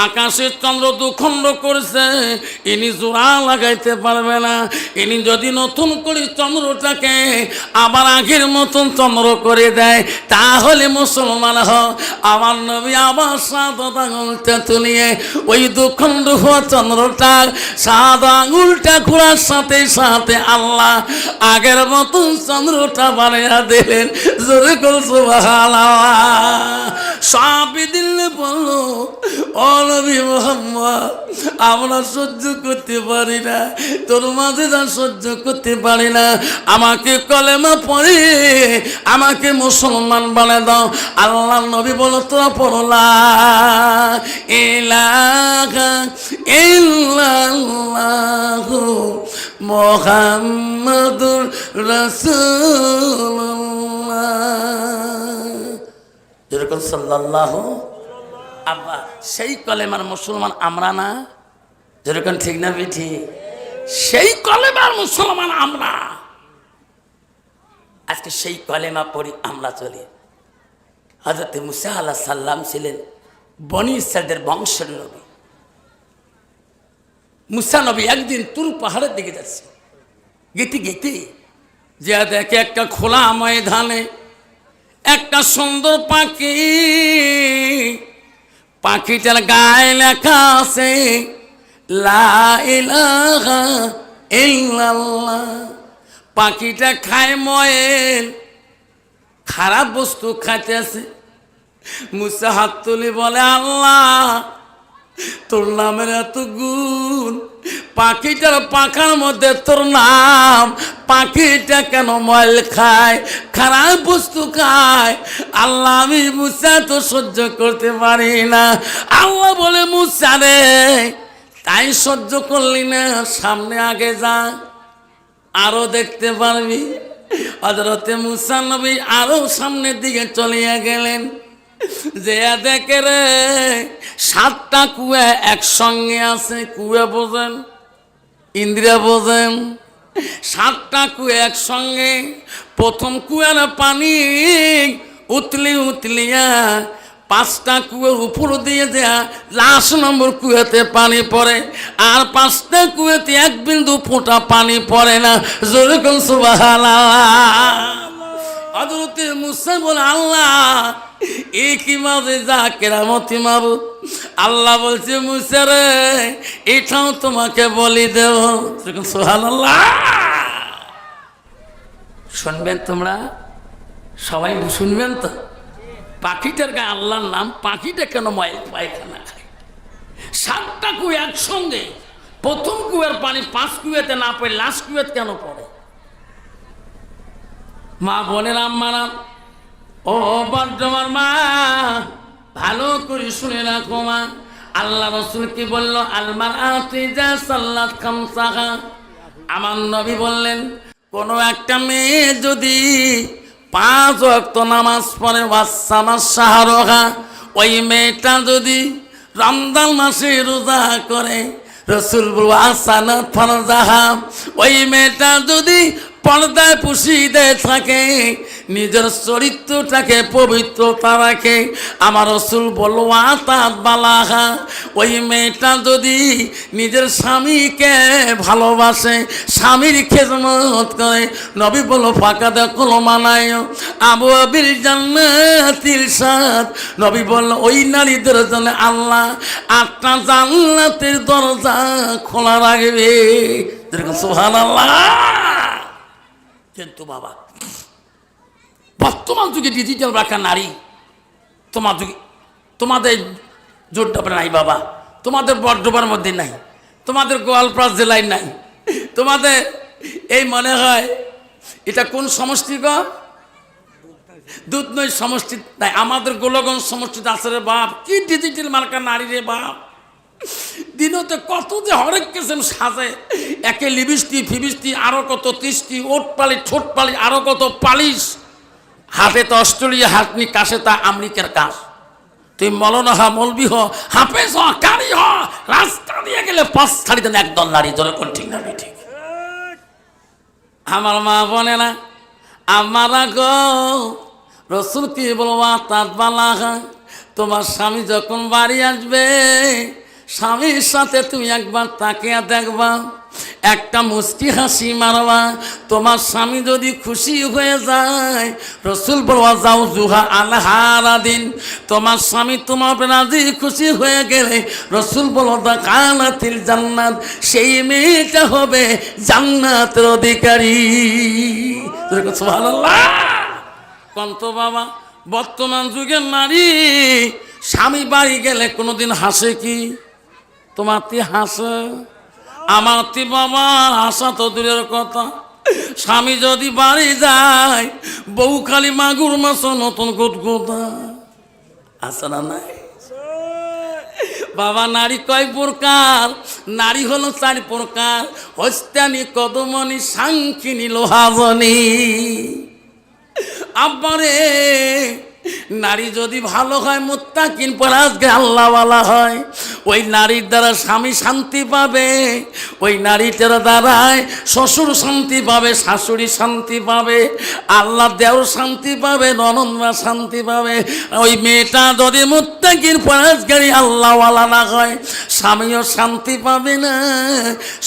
আকাশের চন্দ্র দুখণ্ড করেছে, ইনি জোড়া লাগাইতে পারবে না। ইনি যদি নতুন করে চন্দ্রটাকে আবার আগের মতন চন্দ্র করে দেয়, তাহলে মুসলমান হও। আমার নবী আবার শাহাদত আঙুলটা তুলিয়ে ওই দুখণ্ড হওয়া চন্দ্রটা সাদা আঙুলটা ঘোরার সাথে সাথে আল্লাহ আগের মতন চন্দ্রটা বানিয়ে দিলেন। জোরে করে সুবহানাল্লাহ। সব দিলে বললো, ও নবী মুহাম্মদ, আমরা সহ্য করতে পারি না, তোর মাঝে যা সহ্য করতে পারি না, আমাকে কলেমা পড়ে আমাকে মুসলমান বানিয়ে দাও। আল্লাহ নবী বলো, তোরা পড়লা ইলাহা ইল্লাল্লাহু মুহাম্মাদুর রাসূলুল্লাহ। যেরকম সাল্লাল্লাহু, আব্বা সেই কলেমার মুসলমান আমরা না? যেরকম ঠিক না বিঠি? সেই কলেমার মুসলমান আমরা। আজকে সেই কলেমা পড়ি আমরা চলি। হযরত মুসা আলাইহিস সালাম ছিলেন বনি ইসরাইলের বংশের নবী। মুসা নবী একদিন তুর পাহাড়ের দিকে যাচ্ছে, গেতে গেতে যে দেখে একটা খোলা ময়দানে একটা সুন্দর পাখি, পাখিটার গায়ে লেখা আছে লা ইলাহা ইল্লাল্লাহ। পাখিটা খায় ময়েল, খারাপ বস্তু খাইতে আছে। মুসা হাত তুলি বলে, আল্লাহ তোর নামের এত গুণ, পাখিটার পাখার মধ্যে তোর নাম, পাখিটা কেন ময়ল খায়, খারাপ বস্তু খায়? আল্লাহ আমি মুসা তো সহ্য করতে পারি না। আল্লাহ বলে, মুসা রে তাই সহ্য করলি না, সামনে আগে যা, আরো দেখতে পারবি। হযরতে মুসা নবী আরো সামনের দিকে চলিয়া গেলেন। যে দেখে রে 7টা কুয়া একসঙ্গে আছে। কুয়া বোঝেন, ইন্দ্রিয়া বোঝেন? 7টা কুয়া একসঙ্গে। প্রথম কুয়ার পানি উতলিয়া 5টা কুয়ার উপর দিয়ে দেয়া লাস্ট নম্বর কুয়াতে পানি পড়ে, আর 5টা কুয়াতে এক বিন্দু ফোঁটা পানি পড়ে না। জোরে কোন সুবহানাল্লাহ। হযরতে মুসা বলে আল্লাহ এ কি মাঝে যা কেরামতি মাবুদ। আল্লাহ বলছে মুসা রে এটাও তোমাকে বলি দেব। সুবহানাল্লাহ। শুনবেন তোমরা সবাই শুনবেন তো? পাখিটার গায়ে আল্লাহর নাম, পাখিটা কেন পায়খানা খায়? 7টা কুয়া একসঙ্গে, প্রথম কুয়ার পানি 5 কুয়াতে না পড়ে লাস্ট কুয়াতে কেন পড়ে? মা বোনের আম্মারা, ও বর্ধমান মা ভালো করে শুনে রাখো মা। আল্লাহ রাসূল কি বলল? আলমার আতিজা সাল্লাত খামসাহা। আমার নবী বললেন কোন একটা মেয়ে যদি 5 ওয়াক্ত নামাজ পড়ে, ওয়াসামা শাহরহা, ওই মেয়েটা যদি রমজান মাসে রোজা করে, রাসূল বলল আসানাত ফারজাহা, ওই মেয়েটা যদি পর্দায় পুষিয়ে থাকে, নিজের চরিত্রটাকে পবিত্রতা রাখে, আমার রাসূল বলল আতাত বালাহা, ওই মেয়েটা যদি নিজের স্বামীকে ভালোবাসে, স্বামীর খেদমত করে, নবী বলল ফাকাদ কুলমানায় আবু আবির জান্নাতিল সাদ, নবী বলল ওই নারীদের জন্য আল্লাহ 8টা জান্নাতের দরজা খোলা রাখবে। সুবহানাল্লাহ। কিন্তু বাবা বর্তমান যুগে ডিজিটাল রাখা নারী তোমার যুগে, তোমাদের জোরডাপে নাই বাবা, তোমাদের বর্ধমানের মধ্যে নাই, তোমাদের গোয়ালপাড়া জেলায় নাই, তোমাদের এই মনে হয় এটা কোন সমষ্টি গো? দুধনৈ সমষ্টি নাই, আমাদের গোলগঞ্জ সমষ্টিতে আছে রে বাপ। কি ডিজিটাল মার্কা নারী রে বাপ, দিনতে কত যে হরেক কিসেম সাজে, একে লিপস্টিক ফিবিস্টিক, আরো কত 30টি ওট পালিশ ঠোঁট পালিশ, আরো কত পালিশ, হাতে তো অস্ট্রেলিয়া হাতনি, কাশে তা আমেরিকার কাশ। তুই মৌলানা হ, মৌলবি হ, হাফেজ হ, কারি হ, রাস্তা দিয়ে গেলে 5 ছাড়ি দেন একদল নারী। জোরে কোন ঠিক না ঠিক? আমার মা বনে না আমারা গো, রাসূল কি বলবা তাত বালাহা, তোমার স্বামী যখন বাড়ি আসবে, স্বামীর সাথে তুমি একবার তাকিয়ে দেখবা, একটা মুস্কি হাসি মারবা। তোমার স্বামী যদি খুশি হয়ে যায়, রাসূল বলবা যাও জুহা আলহারা দিন, তোমার স্বামী তোমার রাজি খুশি হয়ে গেলে, রাসূল বলবা কানাতিল জান্নাত, সেই মেয়েটা হবে জান্নাতের অধিকারী। সুবহানাল্লাহ। কন্ত বাবা বর্তমান যুগের নারী স্বামী বাড়ি গেলে কোনোদিন হাসে কি? তোমার তি হাসে? আমার তি বাবা হাসা তো দূরের কথা, স্বামী যদি বাড়ি যায় বউ খালি মাগুর মাছ নতুন গুটগুটা আছে না নাই? বাবা নারী কয় প্রকার? নারী হলো 4 প্রকার, হস্তানি কদমনি সাংখিনী লোহাজনী। আব্বারে নারী যদি ভালো হয়, মুত্তাকিন পরহেজগার আল্লাহওয়ালা হয়, ওই নারীর দ্বারা স্বামী শান্তি পাবে, ওই নারীটার দ্বারায় শ্বশুর শান্তি পাবে, শাশুড়ি শান্তি পাবে, আল্লাহ দেওর শান্তি পাবে, ননদরা শান্তি পাবে। ওই মেয়েটা যদি মুত্তাকিন পরহেজগারি আল্লাহওয়ালা না হয়, স্বামীও শান্তি পাবে না,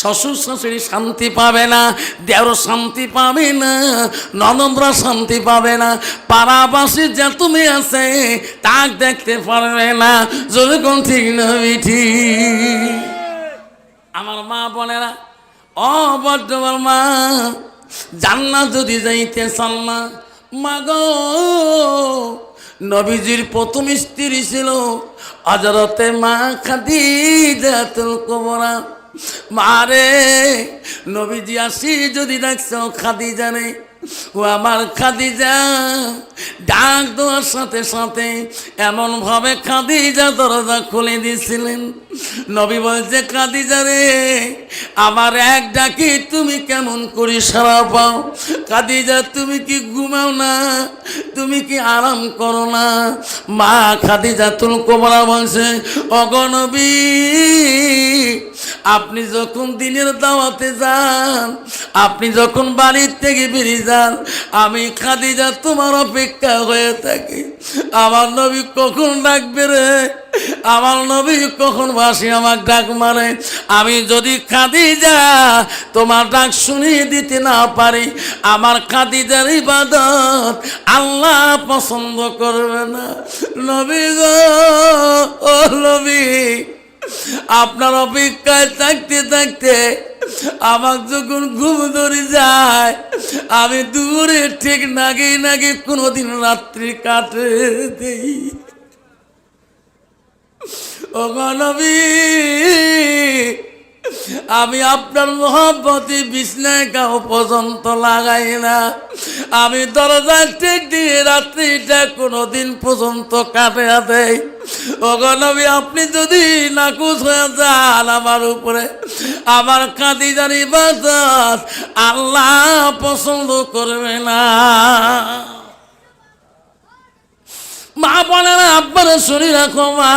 শ্বশুর শাশুড়ি শান্তি পাবে না, দেওর শান্তি পাবে না, ননদরা শান্তি পাবে না, পাড়াবাসী যে তুমি আছে তাক দেখতে পারবে না। যদি কোন ঠিক না মিঠি আমার মা বোনেরা, ও বর্ধমান মা, জান্নাত যদি যাইতে চান না, মা গো, নবীজির প্রথম স্ত্রী ছিল হযরতে মা খাদিজাতুল কুবরা। মারে নবীজি আসি যদি ডাকছো খাদিজা রে, ও আমার খাদিজা, ডাক দেওয়ার সাথে সাথে এমন ভাবে খাদিজা দরজা খুলে দিয়েছিলেন। নবী বলছে খাদিজা রে, আমার এক ডাকে তুমি কেমন করে সাড়া পাও? খাদিজা তুমি কি ঘুমাও না? তুমি কি আরাম করো না? মা খাদিজাতুল কুবরা বলছে ওগো নবী, আপনি যখন দিনের দাওয়াতে যান, আপনি যখন বাড়ির থেকে বেরিয়ে যান, আমি খাদিজা তোমার অপেক্ষা হয়ে থাকি। আমার নবী কখন ডাকবে রে, আমার নবী কখন বাসি আমার ডাক মারে। আমি যদি খাদিজা তোমার ডাক শুনিয়ে দিতে না পারি, আমার খাদিজার ইবাদত আল্লাহ পছন্দ করবে না। নবী গো, ও নবী, আপনার অপেক্ষায় থাকতে থাকতে আমার যখন ঘুম ধরে যায়, আমি দূরে ঠিক নাগে নাগে কোনোদিন রাত্রি কাটে দেই। ও নবী, আমি আপনার মহব্বতে বিছনায় গাও পর্যন্ত লাগাই না, আমি দরজায় টেক দিয়ে রাত্রিটা কোনোদিন পর্যন্ত কাটে দেয়। ও নবী, আপনি যদি নাকুচ হয়ে যান আমার উপরে, আমার খাদিজার ইবাদত আল্লাহ পছন্দ করবে না। মা বলে না, আব্বার শরীর রাখো মা।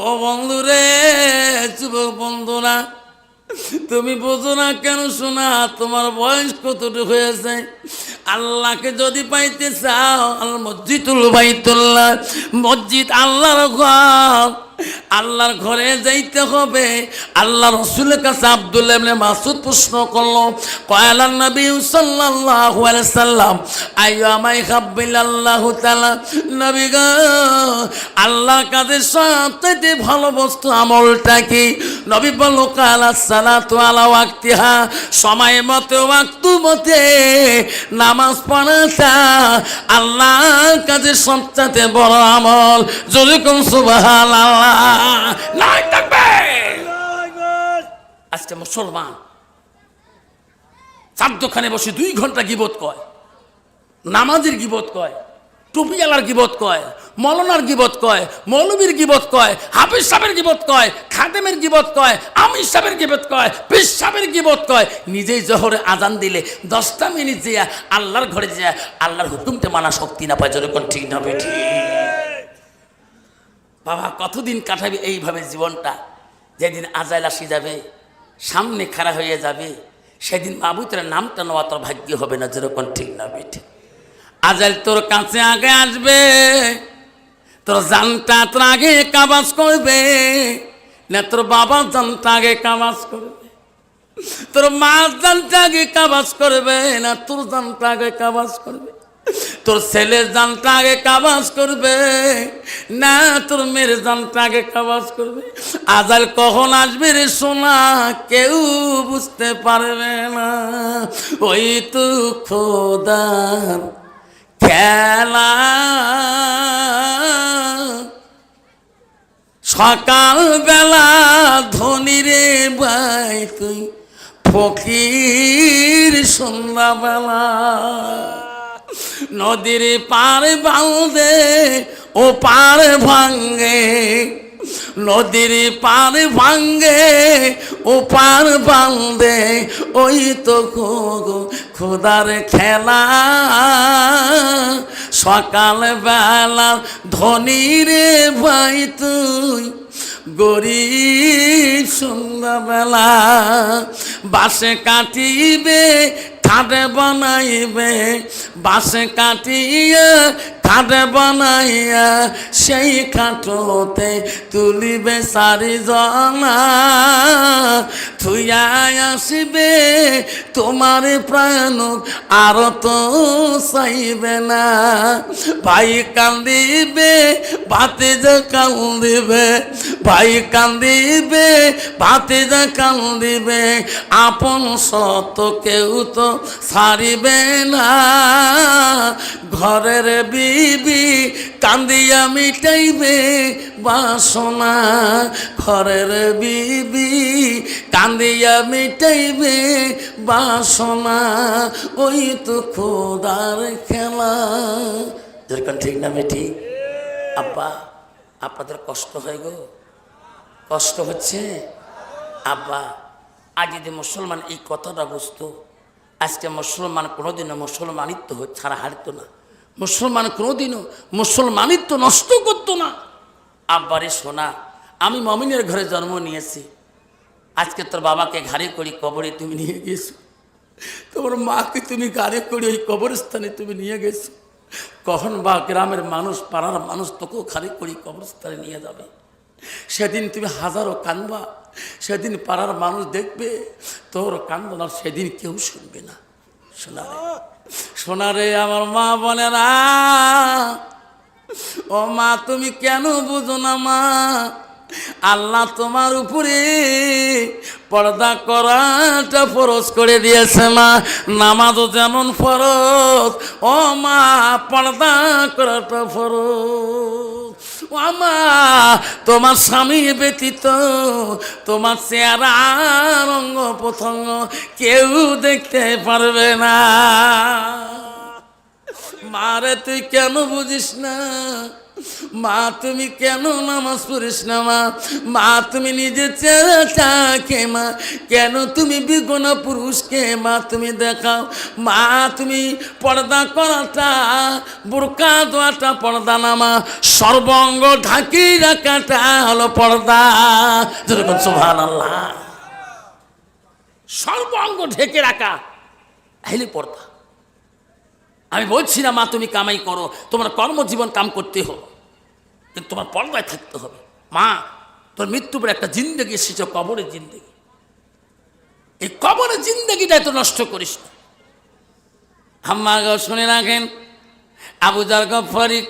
ও বন্ধুরে, যুবক বন্ধুরা, তুমি বোঝো না কেন শোনা, তোমার বয়স কতটুকু হয়েছে? আল্লাহকে যদি পাইতে চাও, আল মসজিদুল বাইতুল্লাহ, মসজিদ আল্লাহর ঘর, আল্লাহর ঘরে যাইতে হবে। আল্লাহ রাসূলের কাছে আব্দুল্লাহ ইবনে মাসউদ প্রশ্ন করলো, কয়ালান নবী সাল্লাল্লাহু আলাইহি সাল্লাম আইয়ামা ইহাব্বিলাল্লাহু তাআলা, নবী গো, আল্লাহর কাছে সবচেয়ে ভালো বস্তু আমলটা কি? নবী বলল, কালা সালাতু আলা ওয়াক্তিহা, সময় মতে ওয়াক্ত মতে নামাজ পড়াটা আল্লাহর কাছে সবচেয়ে বড় আমল। যেরকম সুবহানাল্লাহ। আজকে মুসলমান চার দোকানে বসে 2 ঘন্টা গীবত কয়, নামাজের গীবত কয়, টুপিওয়ালার গীবত কয়, মৌলানার গীবত কয়, মৌলবীর গীবত কয়, হাফিজ সাহেবের গীবত কয়, খাদেমের গীবত কয়, আমির সাহেবের গীবত কয়, পীর সাহেবের গীবত কয়। নিজেই জোহরে আজান দিলে 10টা মিনিট যে আল্লাহর ঘরে যায়, আল্লাহর হুকুমটা মানা শক্তি না পায়। যেরকম ঠিক না বেঠি? বাবা, কতদিন কাটাবি এইভাবে জীবনটা? যেদিন আজাইল আসি যাবে, সামনে খাড়া হয়ে যাবে, সেদিন মাবুতের নামটা নেওয়া তোর ভাগ্য হবে না। যেরকম ঠিক না বেঠি? আজাইল তোর কাছে আগে আসবে, তোর জানটা তোর আগে কাবাজ করবে না, তোর বাবার জানটা আগে কাবাজ করবে, তোর মা জানটা আগে কাবাজ করবে না, তোর জানটা আগে কাবাজ করবে, তোর ছেলের জানটা আগে কাবাজ করবে না, তোর মেয়ের জানটা আগে কাবাজ করবে। আজাল কখন আসবে রে সোনা, কেউ বুঝতে পারবে না। ওই তো খোদার খেলা, সকাল বেলা ধনী রে ভাই তুই ফকির, সন্ধ্যাবেলা নদীর পার বাঁধে ও পার ভাঙ্গে, নদীর পার ভাঙ্গে ও পার বাঁধে, ওই তো খোদার খেলা। সকাল বেলা ধনী রে ভাই তুই গরিব, সন্ধ্যাবেলা বাসে কাটিবে খাটে বানাইবে, বাসে কাটিয়া খাটে বানাইয়া সেই খাটোতে তুলিবে 4 জনা, থুইয়া আসিবে তোমার প্রাণ আর তো চাইবে না। ভাই কান্দিবে ভাতিজা কান্দিবে, ভাই কান্দিবে ভাতিজা কান্দিবে, আপন সত কেউ তো ছাড়িবে না। ঘরের বিবি কান্দিয়া মিটাইবে বাসনা, ঘরের বিবি কান্দিয়া মিটাইবে বাসনা, ওই তো খোদার খেলা। যেরকম ঠিক না বেটি? আব্বা, আপনাদের কষ্ট হয় গো? কষ্ট হচ্ছে? আব্বা, আজ যদি মুসলমান এই কথাটা বুঝতো, আজকে মুসলমান কোনোদিনও মুসলমানিত্ব ছাড়া হারতো না, মুসলমান কোনোদিনও মুসলমানিত্ব নষ্ট করতো না। আব্বারে শোনা, আমি মমিনের ঘরে জন্ম নিয়েছি, আজকে তোর বাবাকে ঘাড়ে করে কবরে তুমি নিয়ে গেছো, তোমার মাকে তুমি গাড়ি করে ওই কবরস্থানে তুমি নিয়ে গেছো, কখন বা গ্রামের মানুষ পাড়ার মানুষ তোকেও খালি করে কবরস্থানে নিয়ে যাবে। সেদিন তুমি হাজারো কান্দবা, সেদিন পাড়ার মানুষ দেখবে তোর কান্দনা, সেদিন কেউ শুনবে না। শোনারে শোনারে আমার মা বলে না, ও মা তুমি কেন বুঝো না মা, আল্লাহ তোমার উপরে পর্দা করাটা ফরজ করে দিয়েছে মা, নামাজও যেমন ফরজ, ও মা পর্দা করাটা ফরজ। ও মা তোমার স্বামী ব্যতীত তোমার চেহারা অঙ্গ প্রত্যঙ্গ কেউ দেখতে পারবে না। মারে তুই কেন বুঝিস না মা, তুমি কেন নামাজ পড়িস না মা, মা তুমি নিজে চেহারাটাকে মা কেন তুমি বিগনা পুরুষকে মা তুমি দেখাও, মা তুমি পর্দা করাটা বোরকা দোয়াটা পর্দা না মা, সর্বাঙ্গ ঢাকি রাখাটা হলো পর্দা। যেরকম সুবহানাল্লাহ, সর্বাঙ্গ ঢেকে রাখা হলে পর্দা। আমি বলছি না মা তুমি কামাই করো, তোমার কর্মজীবন কাম করতে হবে, কিন্তু তোমার পর্দায় থাকতে হবে। মা তোর মৃত্যু পরে একটা জিন্দগি এসেছে, কবরের জিন্দগি, এই কবরের জিন্দগিটাই তো নষ্ট করিস না। আম্মা গো শুনে রাখেন, আবু জার গফফারি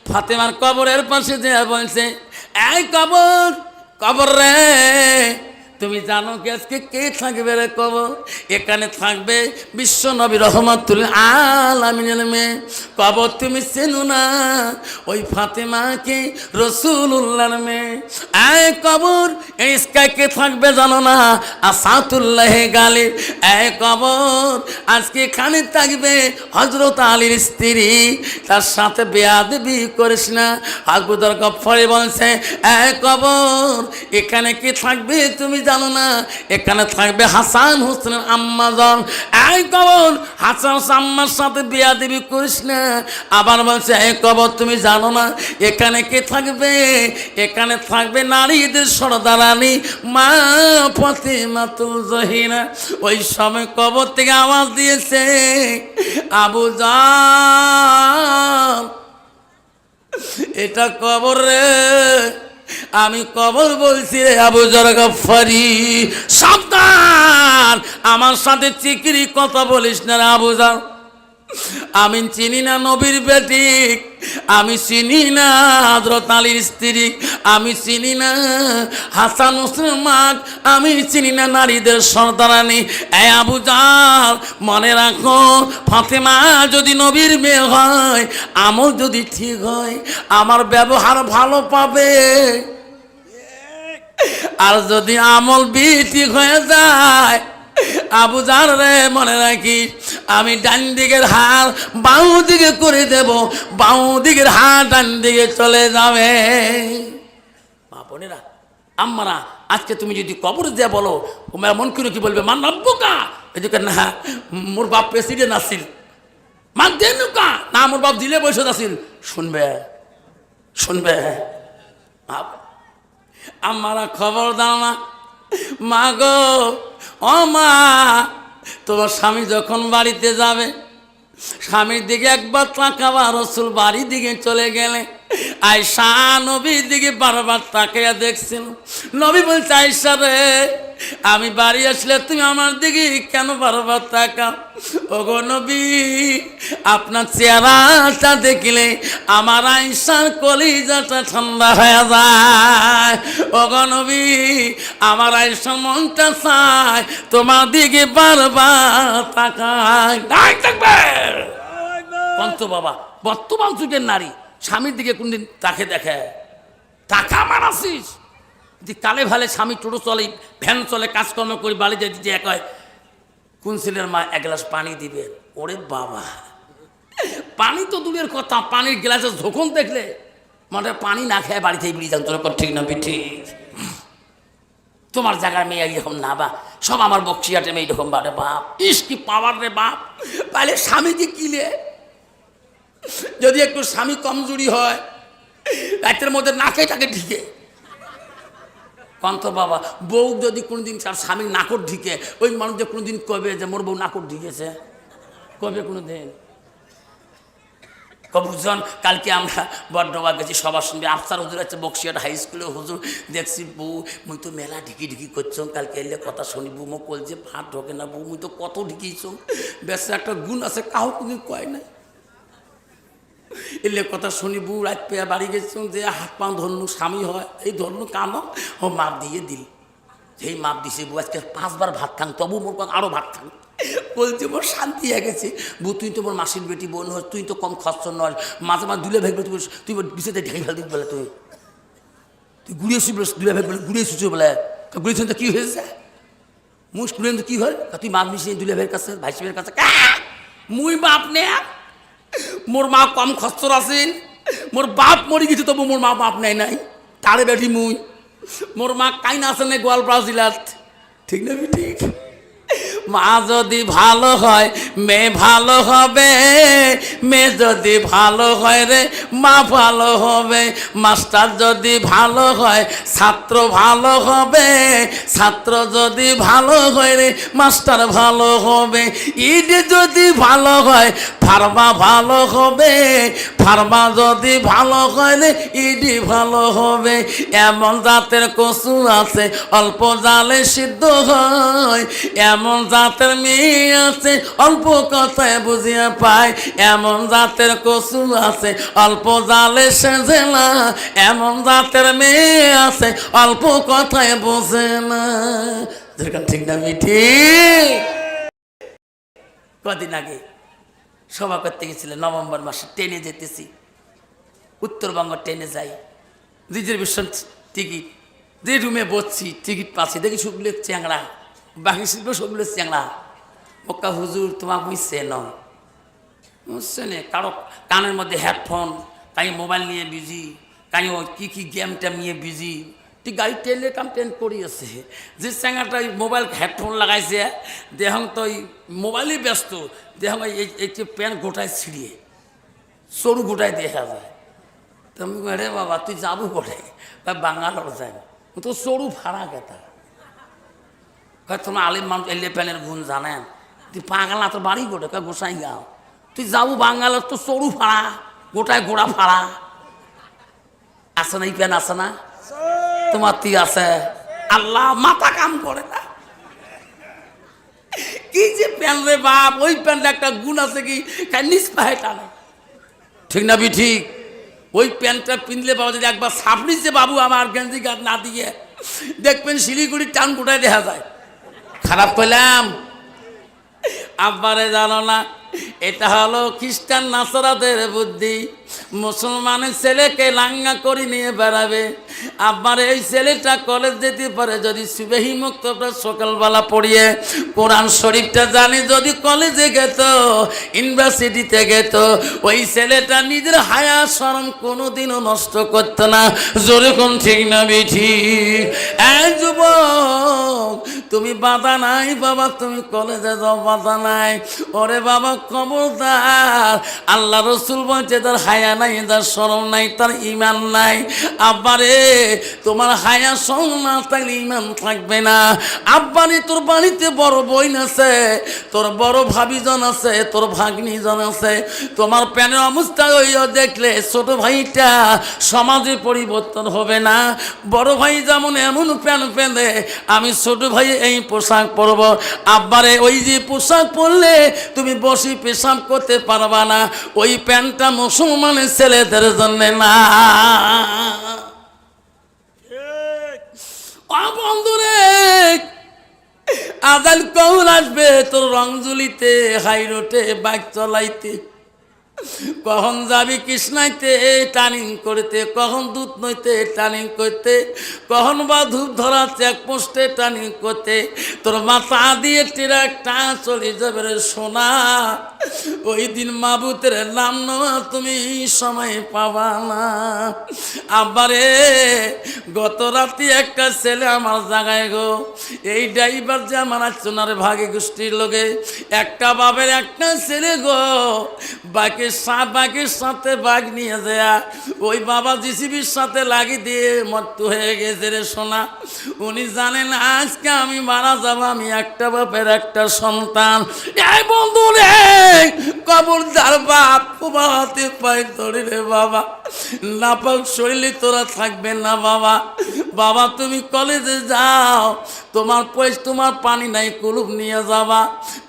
ফাতেমার কবরের পাশে যে বলছে, এই কবর কবর রে, তুমি জানো কি আজকে কে থাকবে রে কবর? এখানে থাকবে বিশ্ব নবী রহমাতুল আলামিনের মেয়ে। কবর তুমি চেনো না, ওই ফাতেমাকে রাসূলুল্লাহর মেয়ে। এই কবর এই স্কাইকে থাকবে জানো না, আসাতুল্লাহ গালিব। এই কবর আজকে এখানে থাকবে হযরত আলীর স্ত্রী, তার সাথে বেয়াদবি করিস না। আবু যর গফফারি বলছে, এই কবর এখানে কি থাকবে তুমি জানো না, এখানে থাকবে হাসান হোসেনের আম্মাজান। এই কবর হাসান আম্মার সাথে বেয়াদবি করিস না। আবার বলছে, এই কবর তুমি জানো না এখানে কে থাকবে, এখানে থাকবে নারীদের সর্দারানী মা ফাতেমাতুল জহিরা। ওই সময় কবর থেকে আওয়াজ দিয়েছে, আবু জান এটা কবর রে, আমি কবর বলছি রে আবু যর গফফারি, সাবধান আমার সাথে চিকিরি কথা বলিস না রে আবু যর। আমি চিনি না নবীর বেটি, আমি চিনি না হযরত আলীর স্ত্রী, আমি চিনি না হাসান হোসেন মা, আমি চিনি না নারীদের সর্দারানী। এই আবু জার মনে রাখো, ফাতেমা যদি নবীর মেয়ে হয়, আমল যদি ঠিক হয়, আমার ব্যবহার ভালো পাবে, আর যদি আমল ঠিক হয়ে যায়, আবু জার রে মনে রাখি, আমি ডান দিকের হাত বাউ দিকে করে দেব, বাউ দিকের হাত ডান দিকে চলে যাবে। মা বোনেরা আম্মারা, আজকে তুমি যদি কবরে দেয়া বলো, তোমার মন করে কি বলবে, মান রব্বুকা, এদিকে না মোর বাপ প্রেসিডেন্ট আসিল, মান দেনুকা না মোর বাপ দিলে বসে আসিল, শুনবে শুনবে। আম্মারা খবর দাও না, মা গো ও মা, তোমার স্বামী যখন বাড়িতে যাবে, স্বামীর দিকে একবার তাকাবা, রাসূল বাড়ির দিকে চলে গেলে আয়েশা নবীর দিকে বারবার তাকিয়ে দেখছিল। নবী বলছে, আয়েশা রে আমি বাড়ি আসলে তুমি আমার দিকে কেন বারবার তাকাও? ওগো নবী, আপনার চেহারাটা দেখলে আমার আয়েশার কলিজাটা ঠান্ডা হয়ে যায়। ওগো নবী, আমার আয়েশার মনটা চায় তোমার দিকে বারবার তাকায়। কন্ত বাবা, বর্তমান যুগের নারী স্বামীর দিকে কোনদিন তাকে দেখে? টাকা মারাছিস যে কালে ভালে স্বামী টোটো চলে, ভ্যান চলে, কাজকর্ম করে বাড়ি যেতে যে এক হয়, কোন ছেলের মা এক গ্লাস পানি দিবে? ওরে বাবা, পানি তো দূরের কথা, পানির গ্লাসের ঝোঁকন দেখলে মানে পানি না খেয়ে বাড়ি থেকে বেরিয়ে যান। তোর ঠিক না ঠিক? তোমার জায়গার মেয়ে এরকম না, বা সব আমার বক্সিয়াটে মেয়ে এরকম বারে বাপ, ইস কি পাওয়ার রে বাপ। তাহলে স্বামীকে কিলে যদি একটু স্বামী কমজোরি হয়, রাতের মধ্যে নাকে টাকে ঢিকে কন্ত বাবা বউ যদি কোনোদিন তার স্বামীর নাকড় ঢিকে ওই মানুষ যে কোনোদিন কবে যে মোর বউ নাকড় ঢিকেছে কবে কোনোদিন বুঝছেন কালকে আমরা বড্ডবা গেছি সবার সঙ্গে আফসার হুজুর আছে বক্সিয়াট হাই স্কুলে হুজুর দেখছি বউ মুই তো মেলা ঢিকি ঢিকি করছো কালকে এলে কথা শুনি বউ মো কল যে ভাত ঢোকে না বউ মুই তো কত ঢিকিছ বেশ একটা গুণ আছে কাউ কোনদিন কয় নাই এলে কথা শুনি বউ রাত পেয়ে বাড়ি গেছ যে হাত পা ধরনু স্বামী হয় এই ধরনু কাম ও মাপ দিয়ে দিল সেই মাপ দিছে বউ আজকে 5 বার ভাত খান তবু মোর আরও ভাত খান বলছে মোর শান্তি হয়ে গেছে বউ তুই তো মোর মাসির বেটি বোন হয় তুই তো কম খরচ নয় মাঝে মাঝে দুলে ভেগবে তুই বিষয়তে ঢেকে ফেল দিবি বলে তুই ঘুরিয়েছি বলে দুলে ভেগ বলে ঘুরিয়েছিস বলে ঘুরিয়েছেন তো কী হয়েছে মুই স্টুডেন্ট তো কী হয় তুই মাপ মিশিয়ে দুলে ভাইয়ের কাছে ভাই সাহেবের কাছে মুই বাপ নে মোর মা কম খরচর আছেন মোর বাপ মরি গেছে তবু মোর মা বাপ নেয় নাই তারে বেটি মুই মোর মা কাইন আছে না গোয়ালপাড়া জেলাত ঠিক না ঠিক মা যদি ভালো হয় মেয়ে ভালো হবে মেয়ে যদি ভালো হয় রে মা ভালো হবে মাস্টার যদি ভালো হয় ছাত্র ভালো হবে ছাত্র যদি ভালো হয় রে মাস্টার ভালো হবে ইড যদি ভালো হয় ফার্মা ভালো হবে ফার্মা যদি ভালো হয় রে ইডি ভালো হবে এমন জাতের কচু আছে অল্প জালে সিদ্ধ হয় এমন জাতের মেয়ে আছে অল্প কথায় বুঝিয়া পায় এমন জাতের কচু আছে অল্প জালে সেজে না এমন জাতের মেয়ে আছে অল্প কথায় বোঝে না ঠিক না মিঠি কদিন আগে সভা করতে গেছিলেন নভেম্বর মাসে ট্রেনে যেতেছি উত্তরবঙ্গ ট্রেনে যাই রিজার্ভেশন টিকিট যে রুমে বসছি টিকিট পাচ্ছি দেখি সবগুলো চ্যাংড়া বাকি শিল্প সবগুলো চ্যাংড়া মক্কা হুজুর তোমাকে বুঝছে নে কারো কানের মধ্যে হেডফোন কাই মোবাইল নিয়ে বিজি কাই কী কী গেম টেম নিয়ে বিজি তুই গাড়ি ট্রেনে কাম ট্রেন করিয়েছে যে চ্যাংড়াটা মোবাইল হেডফোন লাগাইছে দেহং তো ওই মোবাইলই ব্যস্ত দেহং এই যে প্যান্ট গোটায় ছিঁড়িয়ে সরু গোটায় দেখা যায় তুমি রে বাবা তুই যাবো কোথায় বাঙালোর যায় তো সরু ভাড়া কেতা তোমার আলিম মানুষ এলে প্যানের গুণ জানেন তুই পাগলা তোর বাড়ি গোটে গোসাই গাও তুই যাবো বাঙালোর তো সরু ফাড়া গোটায় গোড়া ফাড়া আছে না এই প্যান আছে না তোমার তুই আছে আল্লাহ মাথা কাম করে না কি যে প্যান রে বাপ ওই প্যান্টটা একটা গুণ আছে কি নিজ পায়ে টানে ঠিক না বি ঠিক ওই প্যান্টটা পিনলে বাবা যদি একবার সাপ নিচ্ছে বাবু আমার গেঞ্জি গাছ না দিয়ে দেখবেন শিলিগুড়ির টান গোটায় দেখা যায় খারাপ করলাম আব্বারে জানো না এটা হলো খ্রিস্টান নাসারাদের বুদ্ধি মুসলমানের ছেলেকে লাঙ্গা করে নিয়ে বেড়াবে আব্বার এই ছেলেটা কলেজ যেতে পারে যদি সুবেহি মুক্তটা সকালবেলা পড়িয়ে কোরআন শরীফটা জানি যদি কলেজে গেত ইউনিভার্সিটিতে গেত ওই ছেলেটা নিজের হায়া শরম কোনোদিনও নষ্ট করতো না যেরকম ঠিক না বিঠি যুবক তুমি বাধা নাই বাবা তুমি কলেজে যাও বাধা নাই ওরে বাবা খবরদার আল্লাহ রসুল বলছে তার হায়া নাই তার শরম নাই তার ইমান নাই আব্বারে তোমার হায়া শরম না থাকলে ইমান থাকবে না আব্বারে তোর বাড়িতে বড় বোন আছে তোর বড় ভাবিজন আছে তোর ভাগ্নিজন আছে তোমার প্যানের অবস্থা হইয়া দেখলে ছোট ভাইটা সমাজে পরিবর্তন হবে না বড় ভাই যেমন এমন প্যান পেঁধে আমি ছোট ভাই এই পোশাক পরব আব্বারে ওই যে পোশাক পরলে তুমি বসি পেশাব করতে পারবা না ওই প্যান্টটা মুসলমানের ছেলেদের জন্য না বন্ধুরে আজাল কখন আসবে তোর রংজুলিতে হাই রোডে বাইক চলাইতে কখন যাবি কৃষ্ণাইতে টার্নিং করতে কখন দুধ নইতে টার্নিং করতে কখন বা ধূপ ধরা চেকপোস্টে টার্নিং করতে তোর মাথা দিয়ে ট্রাকটা চলে যাবে রে সোনা ওই দিন মাবুতের নাম নেওয়া তুমি সময় পাবা না আবারে গত রাতে একটা ছেলে আমার জায়গায় গো এই ড্রাইভার যে আমার সোনার ভাগে গোষ্ঠীর লোকে একটা বাবের একটা ছেলে গো বাকি বাঘের সাথে বাঘ নিয়ে যায় ওই বাবা জিসিবির সাথে লাগিয়ে দিয়ে মৃত্যু হয়ে গেছে রে সোনা। উনি জানেন আজকে আমি মারা যাব, আমি একটা বাপের একটা সন্তান। এই বন্ধু রে, কবরদার বাপ তোমার হাতে পায়ে ধরে রে বাবা, নাপাক শরীরে তোরা থাকবে না বাবা। বাবা তুমি কলেজে যাও, তোমার পানি নাই, কুলুপ নিয়ে যাবা,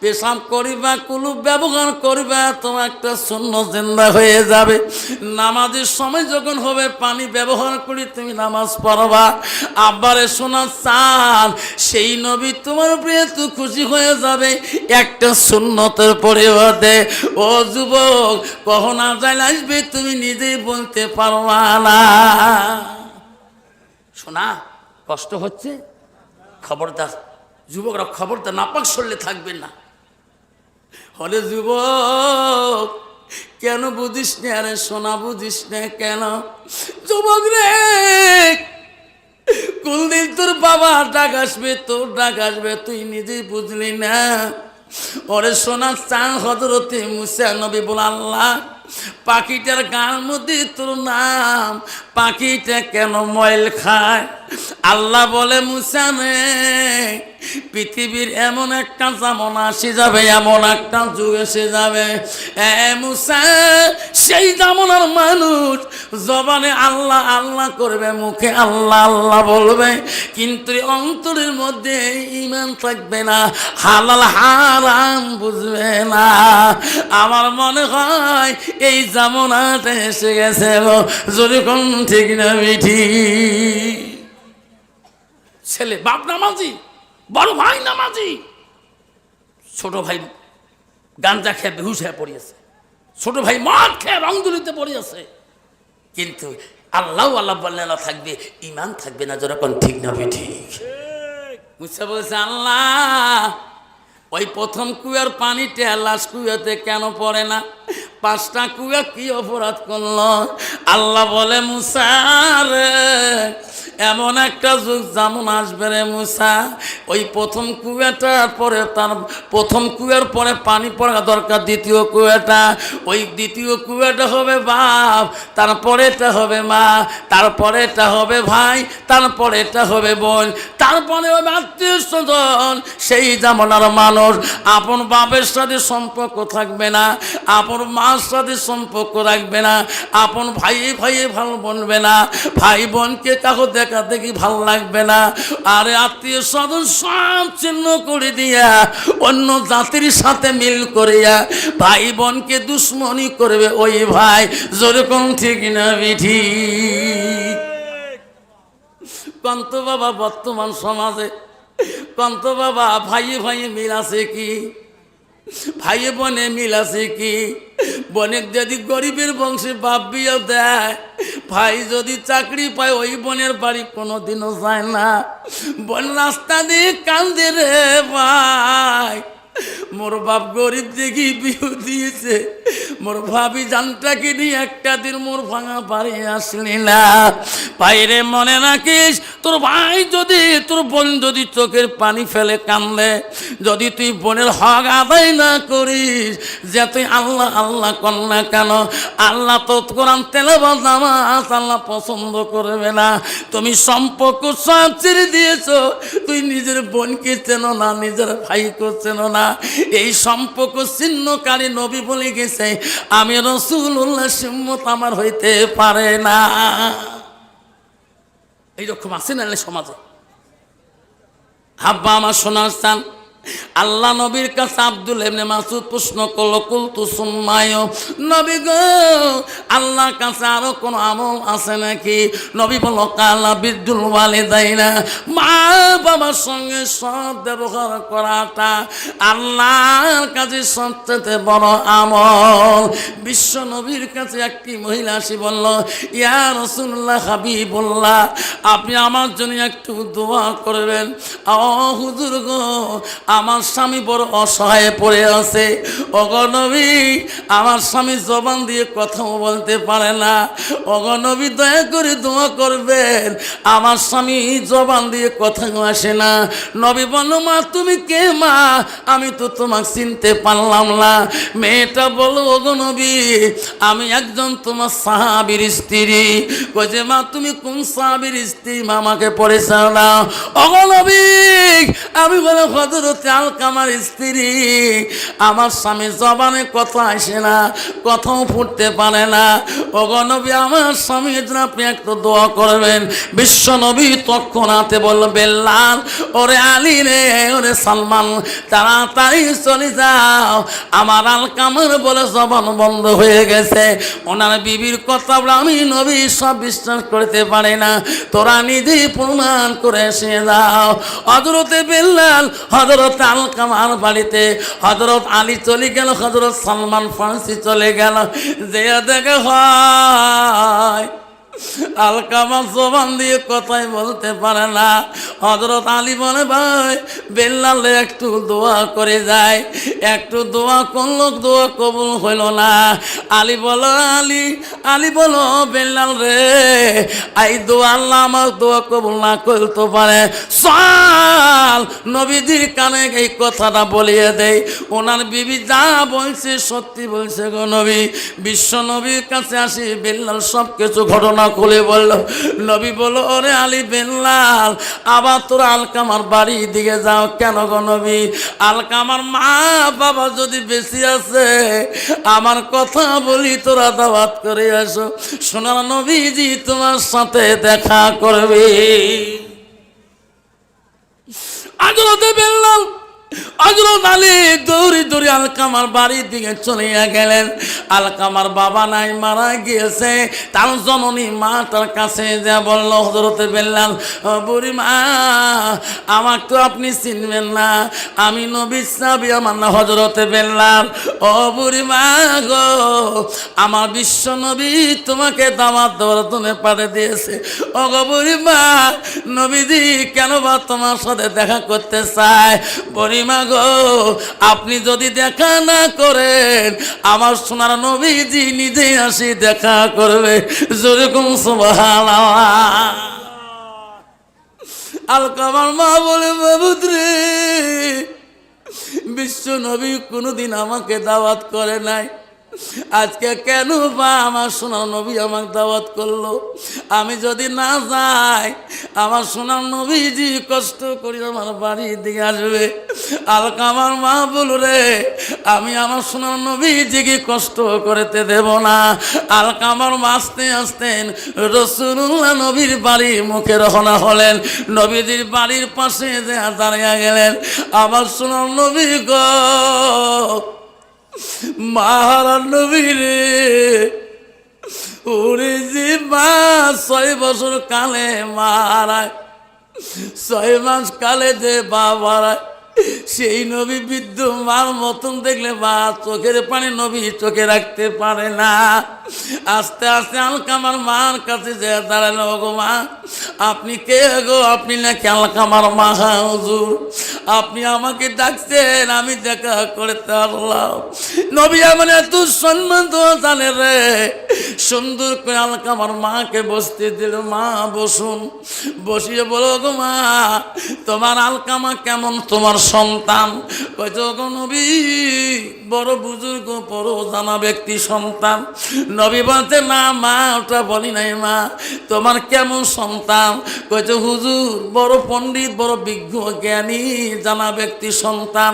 পেশাব করিবা, কুলুপ ব্যবহার করবা, তোমার একটা শূন্য জিন্দা হয়ে যাবে। নামাজের সময় যখন হবে পানি ব্যবহার করি তুমি নামাজ পড়বা। আব্বারে শোনা চান সেই নবী তোমার প্রিয় তো খুশি হয়ে যাবে একটা সুন্নতের পরিবর্তে। ও যুবক, কখন আজাইল আসবে তুমি নিজেই বলতে পারবা না। শোনা কষ্ট হচ্ছে, খবরদার যুবকরা, খবরদার নাপাক শরীরে থাকবেন না। হলে যুবক কেন বুঝিস না রে সোনা, বুঝিস না কেন? যুবক রে, কোনদিন তোর বাবা ডাক আসবে, তোর ডাক আসবে তুই নিজেই বুঝলি না। ওরে সোনা চান হযরতে মুসা নবী বল, আল্লাহ পাখিটার গান মধ্যে তোর নাম, পাখিটা কেন ময়ল খায়? আল্লাহ বলে মুসা নে, পৃথিবীর এমন একটা জামানা আসে যাবে, এমন একটা যুগ এসে যাবে মুসা, সেই জামানার মানুষ জবানে আল্লাহ আল্লাহ করবে, মুখে আল্লাহ আল্লাহ বলবে, কিন্তু অন্তরের মধ্যে ঈমান থাকবে না, হালাল হারাম বুঝবে না। আমার মনে হয় এই জামানাটা এসে গেছে, যদি কোন ঠিক না মিঠি। ছেলে বাপ নামাজি, বড় ভাই নামাজি, ছোট ভাই গাঞ্জা খেয়ে বেহুশ হয়ে পড়িয়েছে, ছোট ভাই মদ খেয়ে রংদুলিতে পড়িয়েছে, কিন্তু আল্লাহ আল্লাহ বললে না থাকবে, ইমান থাকবে না, যেরকম ঠিক না ঠিক। মুসা বলছে আল্লাহ ওই প্রথম কুয়ার পানিতে লাশ কুয়াতে কেন পড়ে না? 5টা কুয়া কি অপরাধ করলো? আল্লাহ বলে মুসা রে, এমন একটা যুগ যেমন আসবে রে মুসা, ওই প্রথম কুয়াটার পরে তার প্রথম কুয়ার পরে পানি পড়া দরকার দ্বিতীয় কুয়াটা, ওই দ্বিতীয় কুয়াটা হবে বাপ, তারপরে এটা হবে মা, তারপরে এটা হবে ভাই, তারপরে এটা হবে বোন, তারপরে হবে আত্মীয় স্বজন। সেই জামানার মানুষ আপন বাপের সাথে সম্পর্ক থাকবে না, আপন মার সাথে সম্পর্ক রাখবে না, আপন ভাইয়ে ভাইয়ে ভালো বলবে না, ভাই বোনকে কাকো দেখা দেখি ভালো লাগবে না, আরে আত্মীয় স্বজন সব চিহ্ন করে দিয়া অন্য জাতির সাথে মিল করিয়া ভাই বোনকে দুশ্মনী করবে ওই ভাই, যেরকম ঠিক না বিধি। কন্ত বাবা বর্তমান সমাজে, কন্ত বাবা ভাইয়ে ভাইয়ে মিল আছে কি? ভাইয়ে বনে মিল আছে কি? বনের যদি গরিবের বংশে বাপ বিয়ে দেয়, ভাই যদি চাকরি পায় ওই বোনের বাড়ি কোনোদিনও যায় না। বোন রাস্তা দিয়ে কান্দে রে ভাই, মোর বাপ গরিব দেখি বিয়ে দিয়েছে, মোর ভাবি জানটাকে নিয়ে একটা দিন মোর ভাঙা বাড়ি আসলি না। বাইরে মনে রাখিস, তোর ভাই যদি, তোর বোন যদি চোখের পানি ফেলে কান্দে, যদি তুই বোনের হক আদায় না করিস, যে তুই আল্লাহ আল্লাহ কর না কেন, আল্লাহ তো কোরআন তেলাওয়াত নামাজ আল্লাহ পছন্দ করবে না। তুমি সম্পর্ক সব ছেড়ে দিয়েছো, তুই নিজের বোনকে চেনো না, নিজের ভাইকে চেনো না। এই সম্পর্ক ছিন্নকারী নবী বলে গেছে, আমি রাসূলুল্লাহ সুন্নাত আমার হইতে পারে না। এইরকম আছে না সমাজে? আব্বা আমার শোনার চান, আল্লাহ নবীর কাছে আব্দুল ইবনে মাসউদ প্রশ্ন করলো, কুলতু সুম্মায়, নবী গো আল্লাহর কাছে আরো কোন আমল আছে নাকি? নবী বলল, কালা বিদ্যুল ওয়ালিদাইনা, মা বাবার সঙ্গে সৎ ব্যবহার করাটা আল্লাহর কাছে সবচেয়ে বড় আমল। বিশ্ব নবীর কাছে একটি মহিলা আসি বলল, ইয়া রাসূলুল্লাহ হাবিবুল্লাহ, আপনি আমার জন্য একটু দোয়া করবেন। ও হুজুর গো, আমার স্বামী বড় অসহায় পড়ে আছে। ওগো নবী, আমার স্বামী জবান দিয়ে কথাও বলতে পারে না। ওগো নবী, দয়া করে দোয়া করবেন, আমার স্বামী জবান দিয়ে কথাও আসে না। নবী বলল, মা তুমি কে মা? আমি তো তোমাকে চিনতে পারলাম না। মেয়েটা বলো, ওগো নবী, আমি একজন তোমার সাহাবীর স্ত্রী। কইছে, মা তুমি কোন সাহাবীর স্ত্রী? মামাকে পরিচয় দাও। ওগো নবী, আমি বলে হযরত আলকামার স্ত্রী। আমার স্বামী জবানে কথা আসে না, কথাও ফুটতে পারে না। ওগো নবী, আমার স্বামীর জন্য আপনি একটু দোয়া করবেন। বিশ্ব নবী তৎক্ষণাতে বলল, বেল্লাল, ওরে আলী রে, ওরে সালমান, তাড়াতাড়ি চলে যাও, আমার আলকামার বলে জবান বন্ধ হয়ে গেছে। ওনার বিবির কথা আমি নবী সব বিশ্বাস করতে পারে না, তোরা নিজেই প্রমাণ করে এসে যাও। হযরতে বেল্লাল হযরত আলকামার বাড়িতে, হযরত আলী চলে গেল, হযরত সালমান ফার্সি চলে গেল। যে দেখে হয় আলকামা জবান দিয়ে কথাই বলতে পারে না। হযরত আলী বলে, ভাই বেল্লাল একটু দোয়া করে যায়। একটু দোয়া করলো, দোয়া কবুল হইল না। আলী বলো, আলী বলো, বেল্লাল রে, এই দোয়া আল্লাহ আমার দোয়া কবুল না করতে পারে, চল নবীজির কানে এই কথাটা বলিয়ে দেয়। ওনার বিবি যা বলছে সত্যি বলছে গো নবী। বিশ্ব নবীর কাছে আসি বেল্লাল সব কিছু ঘটনা খুলে বলল। নবী বলো, ওরে আলী, বেল্লাল আবার তোরা আলকামার বাড়ির দিকে যাও কেন গো নবী? আলকামার মা বাবা যদি বেশি আছে, আমার কথা বলি, তোরা দাওয়াত করে আসো, সোনার নবীজি তোমার সাথে দেখা করবে। হযরতে বেল্লাল, হযরত আলী দৌড়ি দৌড়ি আলকামার বাড়ির দিকে চলে গেলেন। আলকামার বাবা নাই, মারা গিয়েছে। তার জননী মা তার কাছে যা বলল, হযরতে বেল্লাল, বুড়ি মা, আমাকে তো আপনি চিনবেন না, আমি নবীর সাহাবী, আমার না হযরতে বেল্লাল। ও বুড়ি মা গো, আমার বিশ্ব নবী তোমাকে দাওয়াত দেওয়ার জন্য পাঠিয়ে দিয়েছে। ও গো বুড়ি মা, নবীজি কেন বা তোমার সাথে দেখা করতে চায়? বুড়িমা গো, আপনি যদি দেখা না করেন, আমার সোনার নবীজি নিজেই আসি দেখা করবে। যেরকম সুবহানাল্লাহ। আলকামার মা বলে, বাবুদ্রে, বিশ্ব নবী কোনোদিন আমাকে দাওয়াত করে নাই, আজকে কেন বা আমার সোনার নবী আমাকে দাওয়াত করলো? আমি যদি না যাই, আমার সোনার নবীজি কষ্ট করি আমার বাড়ির দিকে আসবে। আলকামার মা বল, রে, আমি আমার সোনার নবীজিকে কষ্ট করতে দেব না। আলকামার মা আস্তে আস্তে রাসূলুল্লাহ নবীর বাড়ির মুখে রওনা হলেন। নবীজির বাড়ির পাশে যে দাঁড়িয়ে গেলেন। আমার সোনার নবী গো, মাহারান নবী রে, ওরে যে মা 6 বছর কালে মারায়, 6 মাস কালে যে বাবারায়, সেই নবী বৃদ্ধ মার মতন দেখলে বা চোখের পানি নবী চোখে রাখতে পারে না। আস্তে আস্তে আলকামার মার কাছে যে দাঁড়ালো, গো মা, আপনি কে গো? আপনি নাকি আলকামার মা? হুজুর, আপনি আমাকে ডাকছেন, আমি দেখা করতে পারলাম। নবী আমার এত সম্মান তো জানে রে। সুন্দর করে আলকামার মাকে বসতে দিল। মা বসুন। বসিয়ে বলো, গো মা, তোমার আলকামা কেমন, তোমার সন্তান? কইতো, গো নবী, বড় বুজুর্গ, বড় জানা ব্যক্তি সন্তান। নবী বলতে, না মা, ওটা বলি নাই মা, তোমার কেমন সন্তান? কইতো, হুজুর, বড় পণ্ডিত, বড় বিজ্ঞ জ্ঞানী জানা ব্যক্তি সন্তান,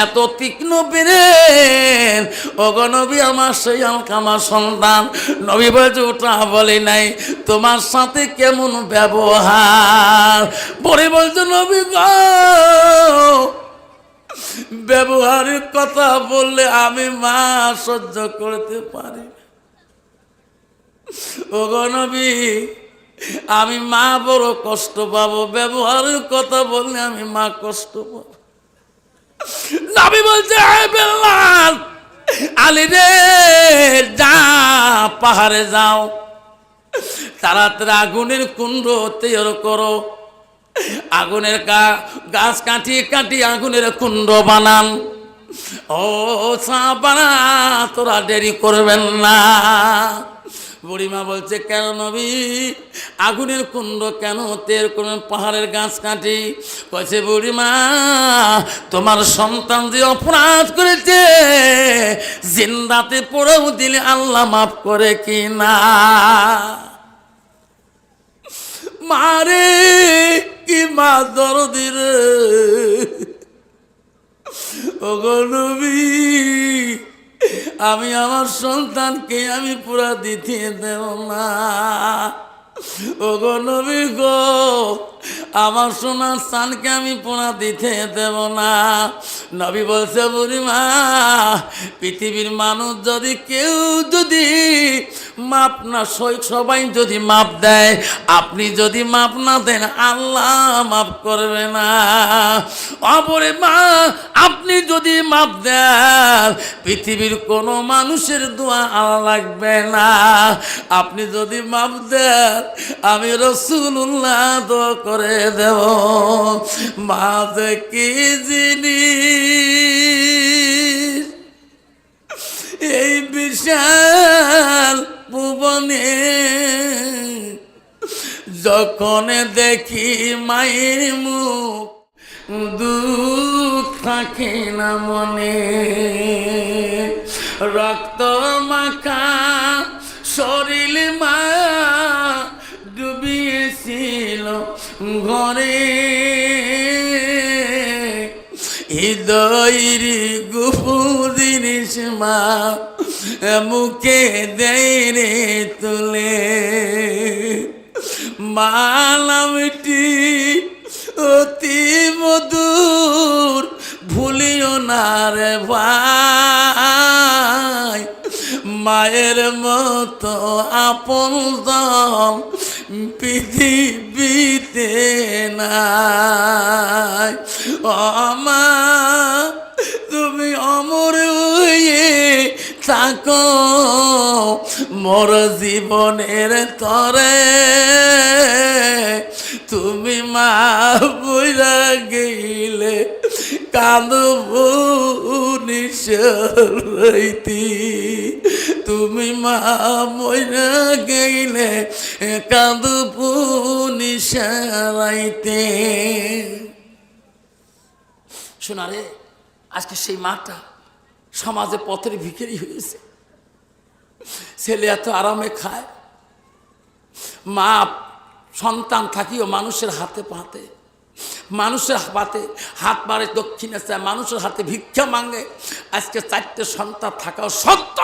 এত তীক্ষ্ণ ব্রেন, ওগো নবী, আমার সেই আলকামার সন্তান। নবী বলছে, ওটা বলি নাই, তোমার সাথে কেমন ব্যবহার? পরে বলছে, নবী গো, ব্যবহারের কথা বললে আমি মা সহ্য করতে পারি। ওগো নবী, আমি মা বড় কষ্ট পাবো, ব্যবহারের কথা বললে আমি মা কষ্ট পাবো। নবী বলছে, বেল্লাল, আলী রে, যা পাহাড়ে যাও, তাড়াতাড়ি আগুনের কুণ্ড তৈরি করো, আগুনের গাছ কাটিয়ে কাটিয়ে আগুনের কুণ্ড বানান। ও সাহাবারা তোরা দেরি করবেন না। বুড়িমা বলছে কেন নবী আগুনের কুণ্ড কেন তের কোন পাহাড়ের গাছ কাটি? কইছে বুড়িমা তোমার সন্তান যে অপরাধ করেছে জিন্দাতে পড়েও দিলে আল্লাহ মাফ করে কি না? মারে কি মা দরদি রে। ওগো নবী আমি আমার সন্তানকে আমি পুরা দিতে দেব না। ওগো নবী গো আমার সোনার স্থানকে আমি পুরা দিতে দেব না। নবী বলছে বুড়িমা পৃথিবীর মানুষ যদি কেউ যদি মাপ না সবাই যদি মাপ দেয়, আপনি যদি মাপ না দেন আল্লাহ মাপ করবে না। অপরে মা আপনি যদি মাপ দেন পৃথিবীর কোনো মানুষের দোয়া আল্লাহ লাগবে না। আপনি যদি মাপ দেন আমি রাসূলুল্লাহ দোয়া করে দেব। মা যে কি জিনিস এই বিশাল ভুবনে যখন দেখি মায়ের মুখ দুঃখ থাকে না মনে। রক্ত মাখা শরীর মা ডুবিয়েছিল ঘরে, হৃদয়ের গুপুর জিনিস মা মুখে দেয় রে তুলে। মালামটি অতি মধুর ভুলিও না রে ভাই, মায়ের মতো আপনজন পৃথিবীতে নাই। মা তুমি অমর হয়ে থাকো মোর জীবনের তরে, তুমি মা বইরা গেলে কাঁদব নিশারাইতি, তুমি মা বইরা গেলে কাঁদব নিশারাইতে। শোনা রে আজকে সেই মাটা সমাজে পথের ভিখারি হয়েছে। ছেলে এত আরামে খায়, মা সন্তান থাকিও মানুষের হাতে পাতে, মানুষের পাতে হাত মারে দক্ষিণে চায়, মানুষের হাতে ভিক্ষা মাঙ্গে। আজকে 4টে সন্তান থাকাও সত্য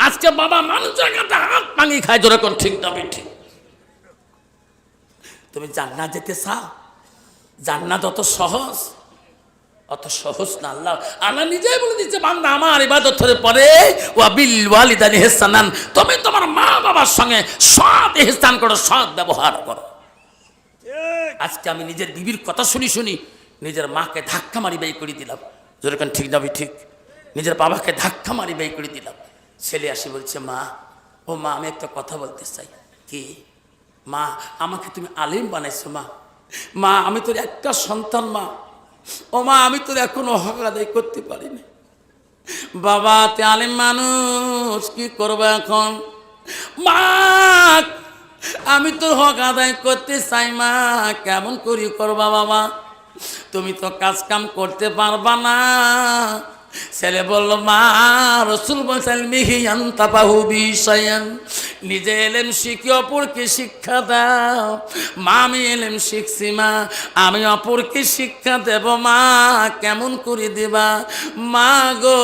আজকে বাবা মানুষের কাছে হাত মাঙ্গি খায়। যেরকম ঠিক না ঠিক? তুমি জান্নাত যেতে চাও? জান্নাত অত সহজ? অত সহজ না। আল্লাহ নিজেই বলে দিচ্ছে বান্দা আমার ইবাদতের পরে ওয়া বিল ওয়ালিদাইনি ইহসানান, তুমি তোমার মা বাবার সঙ্গে সৎ ইহসান করো, সৎ ব্যবহার করো। আজকে আমি নিজের বিবির কথা শুনি শুনি নিজের মাকে ধাক্কা মারি বের করে দিলাম। যেরকম ঠিক না ঠিক? নিজের বাবাকে ধাক্কা মারি বের করে দিলাম। ছেলে আসি বলছে মা, ও মা আমি একটা কথা বলতে চাই। কি? মা আমাকে তুমি আলিম বানাইছো মা, মা আমি তোর একটা সন্তান মা, ও মা আমি তোর এখনো হক আদায় করতে পারিনি। বাবা তে আলিম মানুষ কি করবো এখন? মা আমি তোর হক আদায় করতে চাই মা, কেমন করি করবা বাবা? তুমি তো কাজ কাম করতে পারবা না। ছেলে বলল মা রাসূল বলেছেন মিহিয়ান তাপাহু বিশায়ান, নিজে এলেম শিখি অপরকে শিক্ষা দাও। মা আমি এলেম শিখছি মা, আমি অপরকে শিক্ষা দেব মা, কেমন করে দেবা? মা গো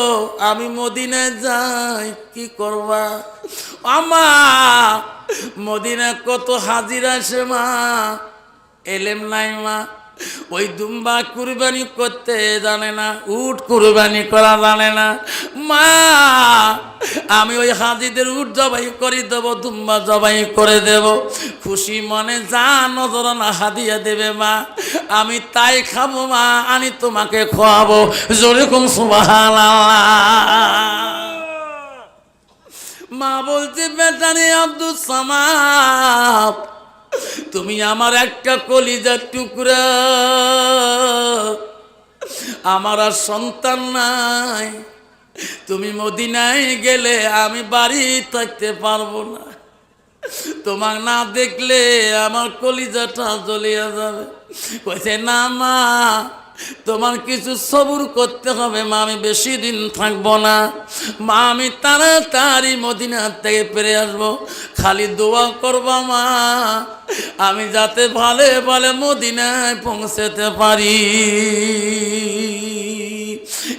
আমি মদিনায় যাই, কি করবা? আমা মদিনায় কত হাজির আসে মা, এলেম নাই মা। ওই দুম্বা কুরবানি করতে জানে না, উট কুরবানি করা জানে না মা। আমি ওই হাজিদের উট জবাই করে দেবো, দুম্বা জবাই করে দেব, খুশি মনে যা নজরানা হাদিয়া দেবে মা, আমি তাই খাবো মা, আমি তোমাকে খাওয়াবো। জোরে কোন সুবহানাল্লাহ। মা বলছে বেটারে আব্দুল সামাদ তুমি আমার একটা কলিজার টুকরা, আমার আর সন্তান নাই। তুমি মদিনায় গেলে আমি বাড়ি থাকতে পারবো না, তোমার না দেখলে আমার কলিজাটা জ্বলিয়ে যাবে। কইছে না মা, তোমার কিছু সবুর করতে হবে মা, আমি বেশি দিন থাকবো না মা, আমি তাড়াতাড়ি মদিনা থেকে ফিরে আসবো, খালি দোয়া করবা মা আমি যাতে ভালো ভালো মদিনায় পৌঁছতে পারি।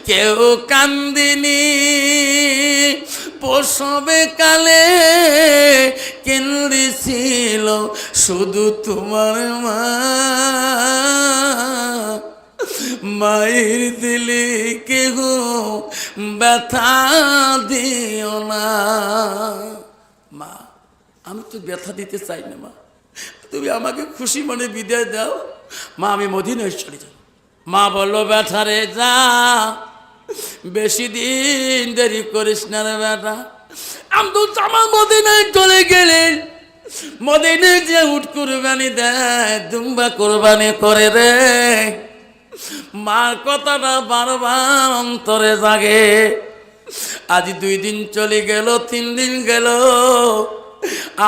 কেউ কান্দিনি প্রসবে কালে, কেন্দ্রেছিল শুধু তোমার মা, মায়ের দিলে কেহ ব্যথা দিও না। মা আমি তো ব্যথা দিতে চাই না মা, তুমি আমাকে খুশি মনে বিদায় দাও মা, আমি মদিনায় চলে যাব। মা বললো ব্যথা রে যা, বেশি দিন দেরি করিস না রে বেটা। আমি তো আমার মদিনায় চলে গেলেন, মদিনায় যে উট কুরবানি দেয়, দুম্বা কুরবানি করে রে। মার কথাটা বারবার অন্তরে জাগে। আজ 2 দিন চলে গেল, 3 দিন গেল,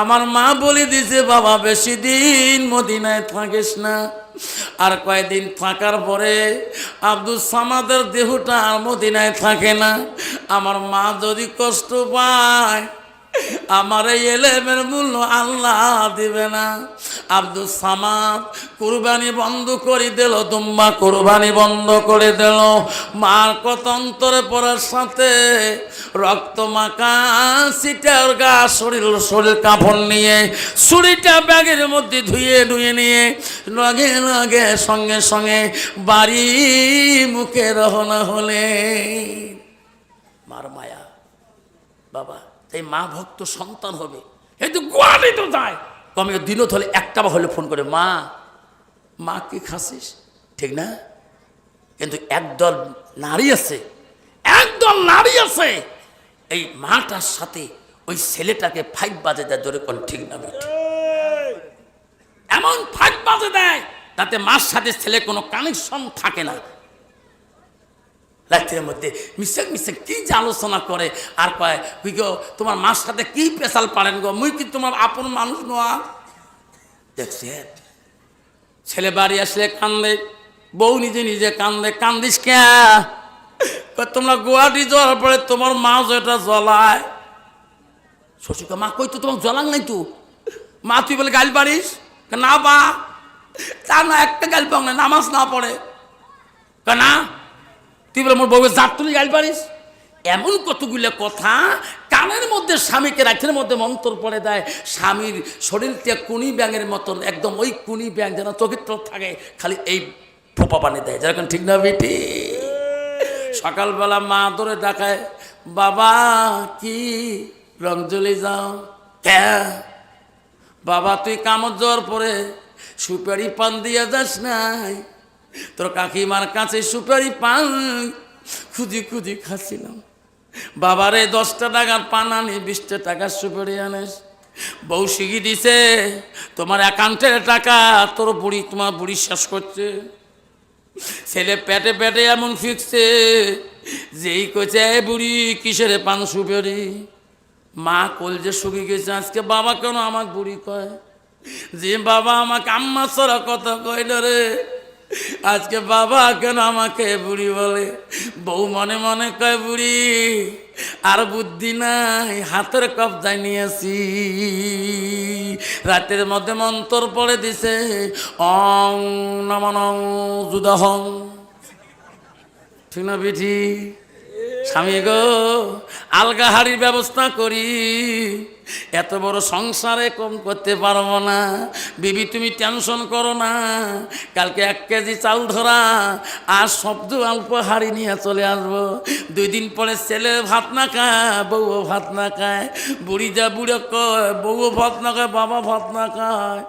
আমার মা বলে দিছে বাবা বেশি দিন মদিনায় থাকিস না। আর কয়েকদিন থাকার পরে আব্দুল সামাদের দেহটা আর মদিনায় থাকে না। আমার মা যদি কষ্ট পায়, আমার এই এলেমের মূল্য আল্লাহ দিবে না। আব্দুল সামাদ কুরবানি বন্ধ করে দিল, দুম্বা কুরবানি বন্ধ করে দিল। মার কথা অন্তরে পড়ার সাথে রক্ত মাখা সিটার গা শরীর কাপড় নিয়ে ছুরিটা ব্যাগের মধ্যে ধুয়ে নিয়ে লগে লগে সঙ্গে সঙ্গে বাড়ি মুখে রওনা হলে। মার মায়া বাবা, এই মা ভক্ত সন্তান হবে, এই তো গোয়ালি তো যায় কমে দিনও হলে একটা বা হলে ফোন করে মা মা কি খাসিস, ঠিক না? কিন্তু একদল নারী আছে, এই মাটার সাথে ওই ছেলেটাকে ফাইট বাজে দেয়, ধরে কোন ঠিক না বেঠিক, এমন ফাইট বাজে দেয় তাতে মার সাথে ছেলে কোনো কানেকশন থাকে না। রাত্রের মধ্যে মিশে কি যে আলোচনা করে আর কয় তুই গো তোমার মার সাথে কি পেশাল পারেন গো, মুই কি তোমার আপন মানুষ নোয়া। দেখছে ছেলে বাড়ি আসলে কান্দে, বউ নিজে নিজে কান্দে, কান্দিস কে? তোমরা গুয়াহাটি যাওয়ার পরে তোমার মা যেটা জ্বলায়। শ্বশুর মা কই তো তোমার জ্বলাং নাই তো, মা তুই বলে গাল পারিস না বা, তা না একটা গাল পাও না, নামাজ না পড়ে না, তুই বলে মোর বউকে জাত তুলি গাল পারিস। এমন কতগুলো কথা কানের মধ্যে স্বামীকে রাখের মধ্যে মন্তর পড়ে দেয়। স্বামীর শরীরটা কুনি ব্যাঙের মতন, একদম ওই কুনি ব্যাঙ যেন চোখের চোখ থাকে, খালি এই ফোপা পানি দেয়, যেরকম ঠিক না বেটি? সকালবেলা মা ধরে দেখায়, বাবা কি রং জ্বলে যাও কে? বাবা তুই কামত যাওয়ার পরে সুপারি পান দিয়ে যাস নাই? তোর কাকিমার কাছে সুপারি পান খুঁজি খুঁজি খাচ্ছিলাম। বাবারে 10টা টাকার পান আনি 20টা টাকার সুপারি আনিস। বউ শিখি দিছে তোমার অ্যাকাউন্টের টাকা তোর বুড়ি, তোমার বুড়ি শেষ করছে। ছেলে পেটে পেটে এমন ফিকছে যেই কইছে এ বুড়ি কিসের পান সুপারি। মা কলজে শুকি গেছে আজকে, বাবা কেন আমাকে বুড়ি কয়? যে বাবা আমাকে আম্মা ছাড়া কথা কইল রে, আজকে বাবা কেন আমাকে বুড়ি বলে? বউ মনে মনে কয় বুড়ি আর বুদ্ধি নাই, হাতের কবজায় নিয়েছি। রাতের মধ্যে মন্তর পড়ে দিছে, অং নমনং যুদহং, ঠিক না বিঠি? স্বামী গো আলগা হাড়ির ব্যবস্থা করি, এত বড় সংসারে কম করতে পারবো না। বিবি তুমি টেনশন করো না, কালকে 1 কেজি চাল ধরা আর শব্দ অল্প হাড়ি নিয়ে চলে আসবো। 2 দিন পরে ছেলে ভাত না খায়, বউও ভাত না খায়। বুড়ি যা বুড়ো কয় বউও ভাত না খায়, বাবা ভাত না খায়।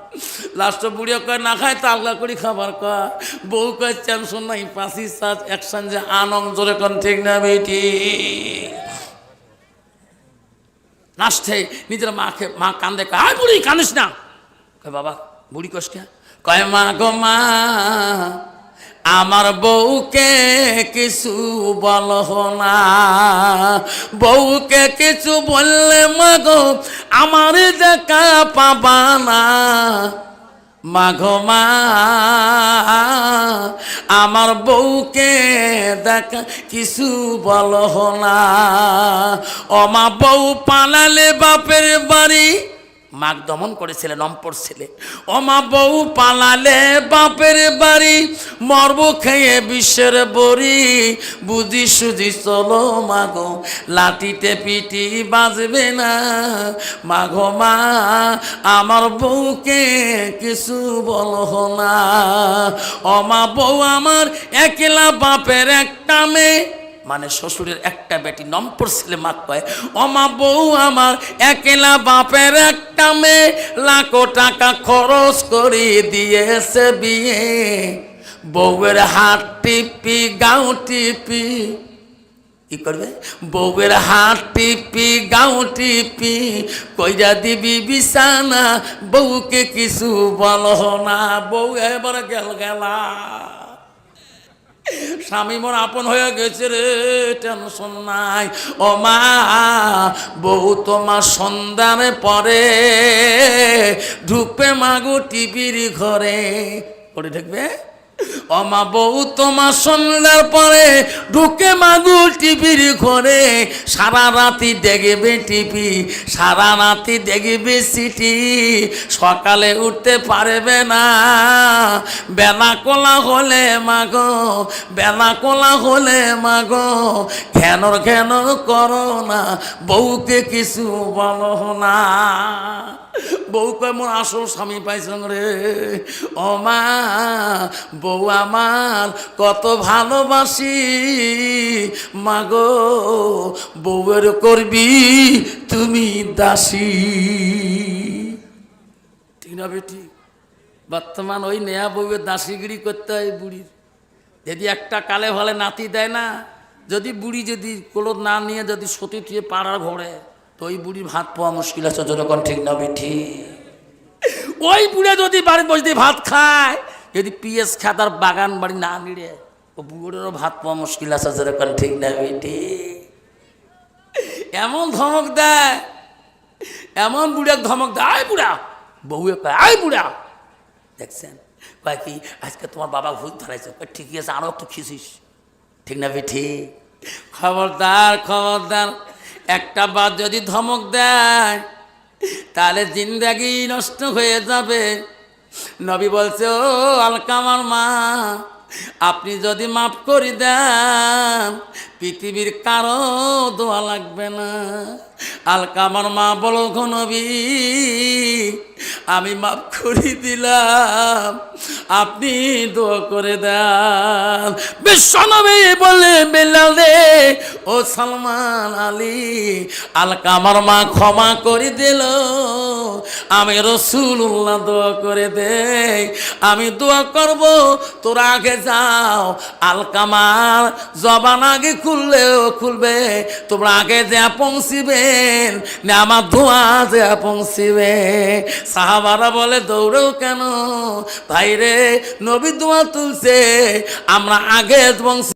লাস্ট বুড়িও কয় না খায় তা আলগা করি খাবার কয়। বউ কয় টেনশন নাই, 5 সাজ একসঙ্গে আনং জোরে কন, ঠিক না বেটি? নাচতে নিজের মাকে, মা কান্দে, কয় বুড়ি কাঁদিস না, কয় বাবা বুড়ি কষ্টে, কয় মা গো মা আমার বউকে কিছু বলো না, বউকে কিছু বললে মা গো আমার দেখা পাবা না, মাঘো মা আমার বউকে দেখা কিছু বলো না। ও মা বউ পালালে বাপের বাড়ি, মাগ দমন করেছিলেন অম্পর ছেলে। ও মা বউ পালালে বাপের বাড়ি, মরব খেয়ে বিশ্বের বড়ি, বুঝি সুঝি চলো মাগো লাঠিতে পিটি বাজবে না, মাগো মা আমার বউকে কিছু বলো না। ও মা বউ আমার একলা বাপের একটা মেয়ে, মানে শ্বশুরের একটা বেটি নম্পর ছেলে মাক কয় ও মা বউ আমার একলা বাপের একটা মেয়ে, লাখো টাকা খরচ করে দিয়েছে বিয়ে, বউয়ের হাত টিপি গাও টিপি, কি করবে বউয়ের হাত টিপি গাও টিপি, কইরা দিবি বিছানা বউকে কিছু বলো না। বউ এবার গেলা, স্বামী মোর আপন হয়ে গেছে রে, টেনশন নাই। ও মা বউ তোমার সন্ধানে পরে ঢুকবে মাগো টিভির ঘরে, করে ঢুকবে। ও মা বউ তোমার সন্ধ্যার পরে ঢুকে মাগু টিভির ঘরে, সারা রাতি দেখবে টিভি, সারা রাতি দেখবে সিটি, সকালে উঠতে পারবে না, বেলা কোলা হলে মাগো, বেলা কোলা হলে মাগো, ঘ্যানর ঘ্যানর করো না, বউকে কিছু বলো না। বউ কয় মোর আসল স্বামী পাইছিলাম রে। ও মা বউ আমার কত ভালোবাসি, মাগো বউয়ের করবি তুমি দাসী, ঠিক না বেটি? বর্তমান ওই নেয়া বউয়ের দাসীগিরি করতে হয় বুড়ির। যদি একটা কালে ভালে নাতি দেয় না, যদি বুড়ি যদি কোলো না নিয়ে যদি সতী থুয়ে পাড়ার ঘরে, তো ওই বুড়ির ভাত পাওয়া মুশকিল আছে, যখন ঠিক না বেঠি? ওই বুড়ে যদি বাড়ির বসে ভাত খায়, যদি পিএস খাতার বাগান বাড়ি না নিড়ে, ও বুড়েরও ভাত পাওয়া মুশকিল আছে, যখন ঠিক না বেঠি? এমন ধমক দেয়, এমন বুড়ে ধমক দেয়, আয় বুড়া, বউয়ে কয় আয় বুড়া, দেখছেন কয় কি আজকে তোমার বাবা ভূত ধরাইছে, ঠিকই আছে আরো একটু খিসিস, ঠিক না বেঠি? খবরদার খবরদার, একটা বাদ যদি ধমক দেয় তাহলে জিন্দেগি নষ্ট হয়ে যাবে। নবী বলছে ও আলকামার মা, আপনি যদি মাফ করে দেন পৃথিবীর কারো দোয়া লাগবে না। আলকামার মা বলো গো নবী আমি মাফ করে দিলাম, আপনি দোয়া করে দেন। বিশ্বনবী বলে বেলাল রে ও সালমান আলী, আলকামার মা ক্ষমা করে দিল, আমি রাসূলুল্লাহ দোয়া করে দেই, আমি দোয়া করব তোরা আগে যাও। আলকামার জবান আগে খুললেও খুলবে, তোমরা আগে যা পৌঁছিবেন না আমার দোয়া যা পৌঁছিবে। সাহাবারা বলে দৌড়েও কেন ভাইরে, নবী দোয়া তুলছে, আমরা আগে পৌঁছি।